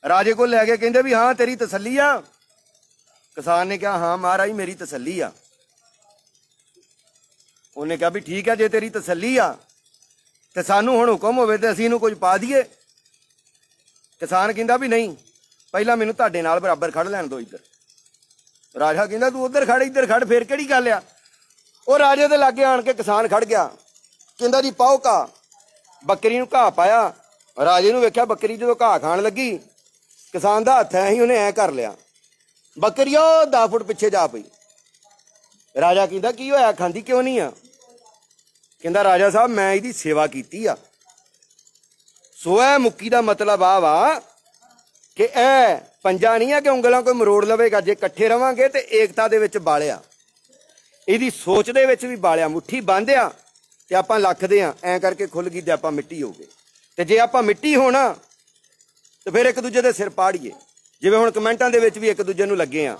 ਰਾਜੇ ਕੋਲ ਲੈ ਕੇ ਕਹਿੰਦੇ ਵੀ ਹਾਂ ਤੇਰੀ ਤਸੱਲੀ ਆ? ਕਿਸਾਨ ਨੇ ਕਿਹਾ ਹਾਂ ਮਹਾਰਾਜ ਮੇਰੀ ਤਸੱਲੀ ਆ। ਉਹਨੇ ਕਿਹਾ ਵੀ ਠੀਕ ਹੈ, ਜੇ ਤੇਰੀ ਤਸੱਲੀ ਆ ਤੇ ਸਾਨੂੰ ਹੁਣ ਹੁਕਮ ਹੋਵੇ ਤੇ ਅਸੀਂ ਇਹਨੂੰ ਕੁਝ ਪਾ ਦਈਏ। ਕਿਸਾਨ ਕਹਿੰਦਾ ਵੀ ਨਹੀਂ, ਪਹਿਲਾਂ ਮੈਨੂੰ ਤੁਹਾਡੇ ਨਾਲ ਬਰਾਬਰ ਖੜ ਲੈਣ ਦਿਓ ਇੱਧਰ। ਰਾਜਾ ਕਹਿੰਦਾ ਤੂੰ ਉੱਧਰ ਖੜ, ਇੱਧਰ ਖੜ, ਫੇਰ ਕਿਹੜੀ ਗੱਲ ਆ? ਉਹ ਰਾਜੇ ਦੇ ਲਾਗੇ ਆਣ ਕੇ ਕਿਸਾਨ ਖੜ ਗਿਆ, ਕਹਿੰਦਾ ਜੀ ਪਾਓ ਘਾਹ। ਬੱਕਰੀ ਨੂੰ ਘਾਹ ਪਾਇਆ। ਰਾਜੇ ਨੂੰ ਵੇਖਿਆ ਬੱਕਰੀ ਜਦੋਂ ਘਾਹ ਖਾਣ ਲੱਗੀ, ਕਿਸਾਨ ਦਾ ਹੱਥ ਐ ਹੀ, ਉਹਨੇ ਐ ਕਰ ਲਿਆ, ਬੱਕਰੀ ਉਹ 10 ਫੁੱਟ ਪਿੱਛੇ ਜਾ ਪਈ। ਰਾਜਾ ਕਹਿੰਦਾ ਕੀ ਹੋਇਆ, ਖਾਂਦੀ ਕਿਉਂ ਨਹੀਂ ਆ? ਕਹਿੰਦਾ ਰਾਜਾ ਸਾਹਿਬ ਮੈਂ ਇਹਦੀ ਸੇਵਾ ਕੀਤੀ ਆ। ਸੋ ਇਹ ਮੁੱਕੀ ਦਾ ਮਤਲਬ ਆ ਵਾ ਕਿ ਇਹ ਪੰਜਾ ਨਹੀਂ ਆ ਕਿ ਉਂਗਲਾਂ ਕੋਈ ਮਰੋੜ ਲਵੇਗਾ, ਜੇ ਇਕੱਠੇ ਰਵਾਂਗੇ ਤੇ ਏਕਤਾ ਦੇ ਵਿੱਚ ਬਾਲਿਆ, ਇਹਦੀ ਸੋਚ ਦੇ ਵਿੱਚ ਵੀ ਬਾਲਿਆ। ਮੁੱਠੀ ਬੰਨ੍ਹਿਆ ਤੇ ਆਪਾਂ ਲੱਖਦੇ ਆ, ਐਂ ਕਰਕੇ ਖੁੱਲ ਗਈ ਤੇ ਆਪਾਂ ਮਿੱਟੀ ਹੋ ਗਏ। ਤੇ ਜੇ ਆਪਾਂ ਮਿੱਟੀ ਹੋਣਾ ਤੇ ਫਿਰ ਇੱਕ ਦੂਜੇ ਦੇ ਸਿਰ ਪਾੜੀਏ, ਜਿਵੇਂ ਹੁਣ ਕਮੈਂਟਾਂ ਦੇ ਵਿੱਚ ਵੀ ਇੱਕ ਦੂਜੇ ਨੂੰ ਲੱਗੇ ਆ।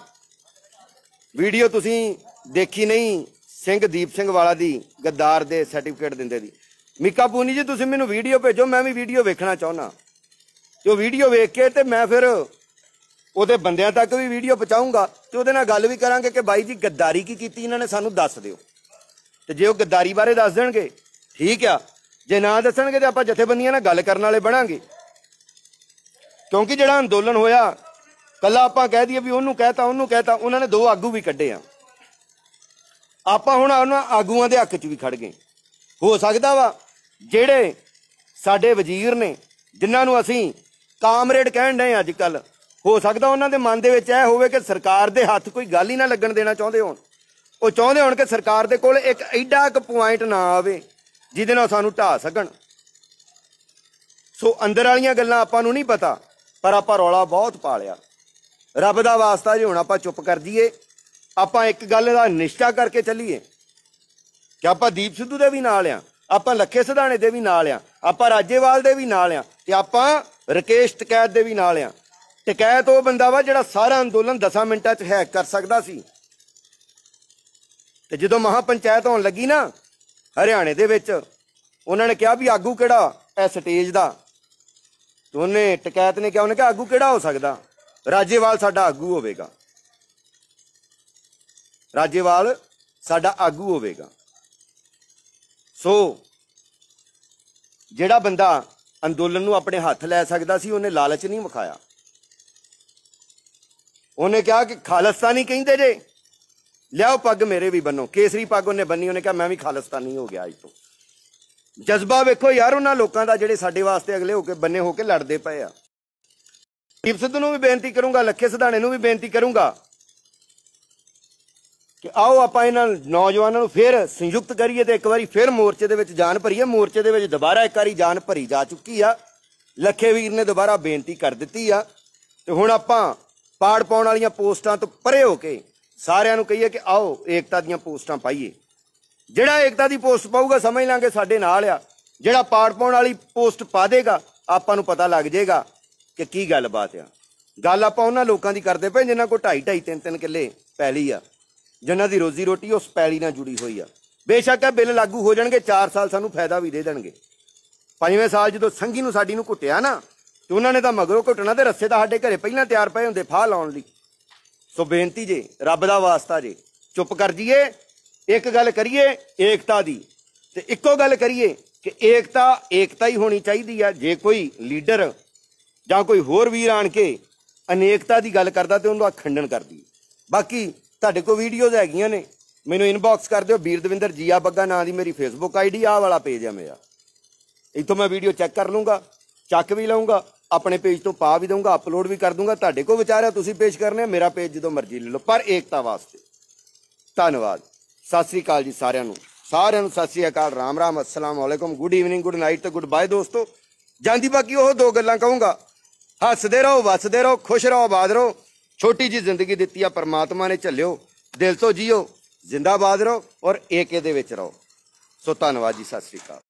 ਵੀਡੀਓ ਤੁਸੀਂ ਦੇਖੀ ਨਹੀਂ ਸਿੰਘ ਦੀਪ ਸਿੰਘ ਵਾਲਾ ਦੀ, ਗੱਦਾਰ ਦੇ ਸਰਟੀਫਿਕੇਟ ਦਿੰਦੇ ਦੀ, मिका पूनी जी तुसीं मैनूं वीडियो भेजो, मैं भी वीडियो वेखना चाहुंदा, ते वीडियो वेख के ते मैं फिर ਉਹਦੇ ਬੰਦਿਆਂ तक भी वीडियो पहुँचाऊँगा ਤੇ ਉਹਦੇ ਨਾਲ ਗੱਲ भी करांगे कि बाई जी गद्दारी की कीती इन्हां ने सानूं दस दिओ। ਤੇ ਜੇ ਉਹ गद्दारी बारे दस देणगे ठीक आ, जे ना दसणगे ते आपां जथेबंदियां नाल गल करन वाले बनांगे। क्योंकि जिहड़ा अंदोलन होया कल्ला आपां कह दईए भी ਉਹਨੂੰ कहता उन्हां ने दो आगू भी कढे आ, आपां हुण उन्हां आगूआं दे हक 'च भी खड़ गए। हो सकदा वा ਜਿਹੜੇ ਸਾਡੇ ਵਜ਼ੀਰ ਨੇ ਜਿਨ੍ਹਾਂ ਨੂੰ ਅਸੀਂ ਕਾਮਰੇਡ ਕਹਿਣ ਡਏ ਅੱਜ ਕੱਲ੍ਹ, ਹੋ ਸਕਦਾ ਉਹਨਾਂ ਦੇ ਮਨ ਦੇ ਵਿੱਚ ਇਹ ਹੋਵੇ ਕਿ ਸਰਕਾਰ ਦੇ ਹੱਥ ਕੋਈ ਗੱਲ ਹੀ ਨਾ ਲੱਗਣ ਦੇਣਾ ਚਾਹੁੰਦੇ ਹੋਣ। ਉਹ ਚਾਹੁੰਦੇ ਹੋਣ ਕਿ ਸਰਕਾਰ ਦੇ ਕੋਲ ਇੱਕ ਐਡਾ ਕੁ ਪੁਆਇੰਟ ਨਾ ਆਵੇ ਜਿਹਦੇ ਨਾਲ ਸਾਨੂੰ ਢਾਹ ਸਕਣ। ਸੋ ਅੰਦਰ ਵਾਲੀਆਂ ਗੱਲਾਂ ਆਪਾਂ ਨੂੰ ਨਹੀਂ ਪਤਾ, ਪਰ ਆਪਾਂ ਰੌਲਾ ਬਹੁਤ ਪਾ ਲਿਆ। ਰੱਬ ਦਾ ਵਾਸਤਾ ਜੇ ਹੁਣ ਆਪਾਂ ਚੁੱਪ ਕਰ ਜਾਈਏ, ਆਪਾਂ ਇੱਕ ਗੱਲ ਦਾ ਨਿਸ਼ਚਾ ਕਰਕੇ ਚੱਲੀਏ ਕਿ ਆਪਾਂ ਦੀਪ ਸਿੱਧੂ ਦੇ ਵੀ ਨਾਲ ਆ, ਆਪਾਂ ਲੱਖੇ ਸਿਧਾਣੇ ਦੇ ਵੀ ਨਾਲ ਆ, ਆਪਾਂ ਰਾਜੇਵਾਲ ਦੇ ਵੀ ਨਾਲ ਆ, ਤੇ ਆਪਾਂ ਰਕੇਸ਼ ਟਕੈਤ ਦੇ ਵੀ ਨਾਲ ਆ। ਟਕੈਤ ਉਹ ਬੰਦਾ ਵਾ ਜਿਹੜਾ ਸਾਰਾ ਅੰਦੋਲਨ 10 ਮਿੰਟਾਂ 'ਚ ਹੈਕ ਕਰ ਸਕਦਾ ਸੀ। ਤੇ ਜਦੋਂ ਮਹਾ ਪੰਚਾਇਤ ਹੋਣ ਲੱਗੀ ਨਾ ਹਰਿਆਣੇ ਦੇ ਵਿੱਚ, ਉਹਨਾਂ ਨੇ ਕਿਹਾ ਵੀ ਆਗੂ ਕਿਹੜਾ ਇਹ ਸਟੇਜ ਦਾ, ਤੇ ਉਹਨੇ ਟਕੈਤ ਨੇ ਕਿਹਾ, ਉਹਨੇ ਕਿਹਾ ਆਗੂ ਕਿਹੜਾ ਹੋ ਸਕਦਾ, ਰਾਜੇਵਾਲ ਸਾਡਾ ਆਗੂ ਹੋਵੇਗਾ, ਰਾਜੇਵਾਲ ਸਾਡਾ ਆਗੂ ਹੋਵੇਗਾ। ਸੋ ਜਿਹੜਾ ਬੰਦਾ ਅੰਦੋਲਨ ਨੂੰ ਆਪਣੇ ਹੱਥ ਲੈ ਸਕਦਾ ਸੀ ਉਹਨੇ ਲਾਲਚ ਨਹੀਂ ਵਿਖਾਇਆ। ਉਹਨੇ ਕਿਹਾ ਕਿ ਖਾਲਿਸਤਾਨੀ ਕਹਿੰਦੇ ਜੇ, ਲਿਆਓ ਪੱਗ ਮੇਰੇ ਵੀ ਬੰਨੋ। ਕੇਸਰੀ ਪੱਗ ਉਹਨੇ ਬੰਨੀ, ਉਹਨੇ ਕਿਹਾ ਮੈਂ ਵੀ ਖਾਲਿਸਤਾਨੀ ਹੋ ਗਿਆ ਅੱਜ ਤੋਂ। ਜਜ਼ਬਾ ਵੇਖੋ ਯਾਰ ਉਹਨਾਂ ਲੋਕਾਂ ਦਾ ਜਿਹੜੇ ਸਾਡੇ ਵਾਸਤੇ ਅਗਲੇ ਹੋ ਕੇ ਬੰਨੇ ਹੋ ਕੇ ਲੜਦੇ ਪਏ ਆ। ਦੀਪ ਸਿੱਧੂ ਨੂੰ ਵੀ ਬੇਨਤੀ ਕਰੂੰਗਾ, ਲੱਖੇ ਸਿਧਾਣੇ ਨੂੰ ਵੀ ਬੇਨਤੀ ਕਰੂੰਗਾ ਕਿ ਆਓ ਆਪਾਂ ਇਹਨਾਂ ਨੌਜਵਾਨਾਂ ਨੂੰ ਫਿਰ ਸੰਯੁਕਤ ਕਰੀਏ ਤੇ ਇੱਕ ਵਾਰੀ ਫਿਰ ਮੋਰਚੇ ਦੇ ਵਿੱਚ ਜਾਨ ਭਰੀਏ। ਮੋਰਚੇ ਦੇ ਵਿੱਚ ਦੁਬਾਰਾ ਇੱਕ ਵਾਰੀ ਜਾਨ ਭਰੀ ਜਾ ਚੁੱਕੀ ਆ, ਲੱਖੇ ਵੀਰ ਨੇ ਦੁਬਾਰਾ ਬੇਨਤੀ ਕਰ ਦਿੱਤੀ ਆ। ਤੇ ਹੁਣ ਆਪਾਂ ਪਾੜ ਪਾਉਣ ਵਾਲੀਆਂ ਪੋਸਟਾਂ ਤੋਂ ਪਰੇ ਹੋ ਕੇ ਸਾਰਿਆਂ ਨੂੰ ਕਹੀਏ ਕਿ ਆਓ ਏਕਤਾ ਦੀਆਂ ਪੋਸਟਾਂ ਪਾਈਏ। ਜਿਹੜਾ ਏਕਤਾ ਦੀ ਪੋਸਟ ਪਾਊਗਾ ਸਮਝ ਲਾਂਗੇ ਸਾਡੇ ਨਾਲ ਆ, ਜਿਹੜਾ ਪਾੜ ਪਾਉਣ ਵਾਲੀ ਪੋਸਟ ਪਾ ਦੇਗਾ ਆਪਾਂ ਨੂੰ ਪਤਾ ਲੱਗ ਜਾਏਗਾ ਕਿ ਕੀ ਗੱਲਬਾਤ ਆ। ਗੱਲ ਆਪਾਂ ਉਹਨਾਂ ਲੋਕਾਂ ਦੀ ਕਰਦੇ ਪਏ ਜਿਨ੍ਹਾਂ ਕੋਲ 2.5 3 ਕਿੱਲੇ ਪੈਲੀ ਆ, ਜਿਨ੍ਹਾਂ ਦੀ ਰੋਜ਼ੀ ਰੋਟੀ ਉਸ ਪੈਲੀ ਨਾਲ ਜੁੜੀ ਹੋਈ ਆ। ਬੇਸ਼ੱਕ ਇਹ ਬਿੱਲ ਲਾਗੂ ਹੋ ਜਾਣਗੇ, 4 ਸਾਲ ਸਾਨੂੰ ਫਾਇਦਾ ਵੀ ਦੇ ਦੇਣਗੇ। 5ਵੇਂ ਸਾਲ ਜਦੋਂ ਸੰਘੀ ਨੂੰ ਸਾਡੀ ਨੂੰ ਘੁੱਟਿਆ ਨਾ, ਤੇ ਉਹਨਾਂ ਨੇ ਤਾਂ ਮਗਰੋਂ ਘੁੱਟਣਾ, ਤੇ ਰੱਸੇ ਤਾਂ ਸਾਡੇ ਘਰੇ ਪਹਿਲਾਂ ਤਿਆਰ ਪਏ ਹੁੰਦੇ ਫਾਹ ਲਾਉਣ ਲਈ। ਸੋ ਬੇਨਤੀ ਜੇ, ਰੱਬ ਦਾ ਵਾਸਤਾ ਜੇ, ਚੁੱਪ ਕਰ ਜੀਏ, ਇੱਕ ਗੱਲ ਕਰੀਏ ਏਕਤਾ ਦੀ, ਤੇ ਇੱਕੋ ਗੱਲ ਕਰੀਏ ਕਿ ਏਕਤਾ ਹੀ ਹੋਣੀ ਚਾਹੀਦੀ ਆ। ਜੇ ਕੋਈ ਲੀਡਰ ਜਾਂ ਕੋਈ ਹੋਰ ਵੀਰ ਆਣ ਕੇ ਅਨੇਕਤਾ ਦੀ ਗੱਲ ਕਰਦਾ ਤੇ ਉਹਨੂੰ ਖੰਡਨ ਕਰਦੀ। ਬਾਕੀ ਤੁਹਾਡੇ ਕੋਲ ਵੀਡੀਓਜ਼ ਹੈਗੀਆਂ ਨੇ, ਮੈਨੂੰ ਇਨਬਾਕਸ ਕਰ ਦਿਓ। ਵੀਰ ਦਵਿੰਦਰ ਜੀਆ ਬੱਗਾ ਨਾਂ ਦੀ ਮੇਰੀ ਫੇਸਬੁੱਕ ਆਈਡੀ, ਆਹ ਵਾਲਾ ਪੇਜ ਆ ਮੇਰਾ, ਇੱਥੋਂ ਮੈਂ ਵੀਡੀਓ ਚੈੱਕ ਕਰ ਲੂੰਗਾ, ਚੱਕ ਵੀ ਲਊਂਗਾ, ਆਪਣੇ ਪੇਜ ਤੋਂ ਪਾ ਵੀ ਦਊਂਗਾ, ਅਪਲੋਡ ਵੀ ਕਰ ਦੂੰਗਾ। ਤੁਹਾਡੇ ਕੋਲ ਵਿਚਾਰ ਆ, ਤੁਸੀਂ ਪੇਸ਼ ਕਰਨੇ, ਮੇਰਾ ਪੇਜ ਜਦੋਂ ਮਰਜ਼ੀ ਲੈ ਲਓ, ਪਰ ਏਕਤਾ ਵਾਸਤੇ। ਧੰਨਵਾਦ, ਸਤਿ ਸ੍ਰੀ ਅਕਾਲ ਜੀ ਸਾਰਿਆਂ ਨੂੰ ਸਤਿ ਸ੍ਰੀ ਅਕਾਲ, ਰਾਮ ਰਾਮ, ਅਸਲਾਮ ਵਾਲੇਕੁਮ, ਗੁੱਡ ਈਵਨਿੰਗ, ਗੁੱਡ ਨਾਈਟ ਤੇ ਗੁੱਡ ਬਾਏ ਦੋਸਤੋ। ਜਾਂਦੀ ਬਾਕੀ ਉਹ 2 ਗੱਲਾਂ ਕਹੂੰਗਾ, ਹੱਸਦੇ ਰਹੋ, ਵੱਸਦੇ ਰਹੋ, ਖੁਸ਼ ਰਹੋ, ਆਬਾਦ ਰਹੋ। ਛੋਟੀ ਜੀ ਜ਼ਿੰਦਗੀ ਦਿੱਤੀ ਆ ਪਰਮਾਤਮਾ ਨੇ, ਝੱਲਿਓ, ਦਿਲ ਤੋਂ ਜੀਓ, ਜ਼ਿੰਦਾਬਾਦ ਰਹੋ ਔਰ ਏਕੇ ਦੇ ਵਿੱਚ ਰਹੋ। ਸੋ ਧੰਨਵਾਦ ਜੀ, ਸਤਿ ਸ੍ਰੀ ਅਕਾਲ।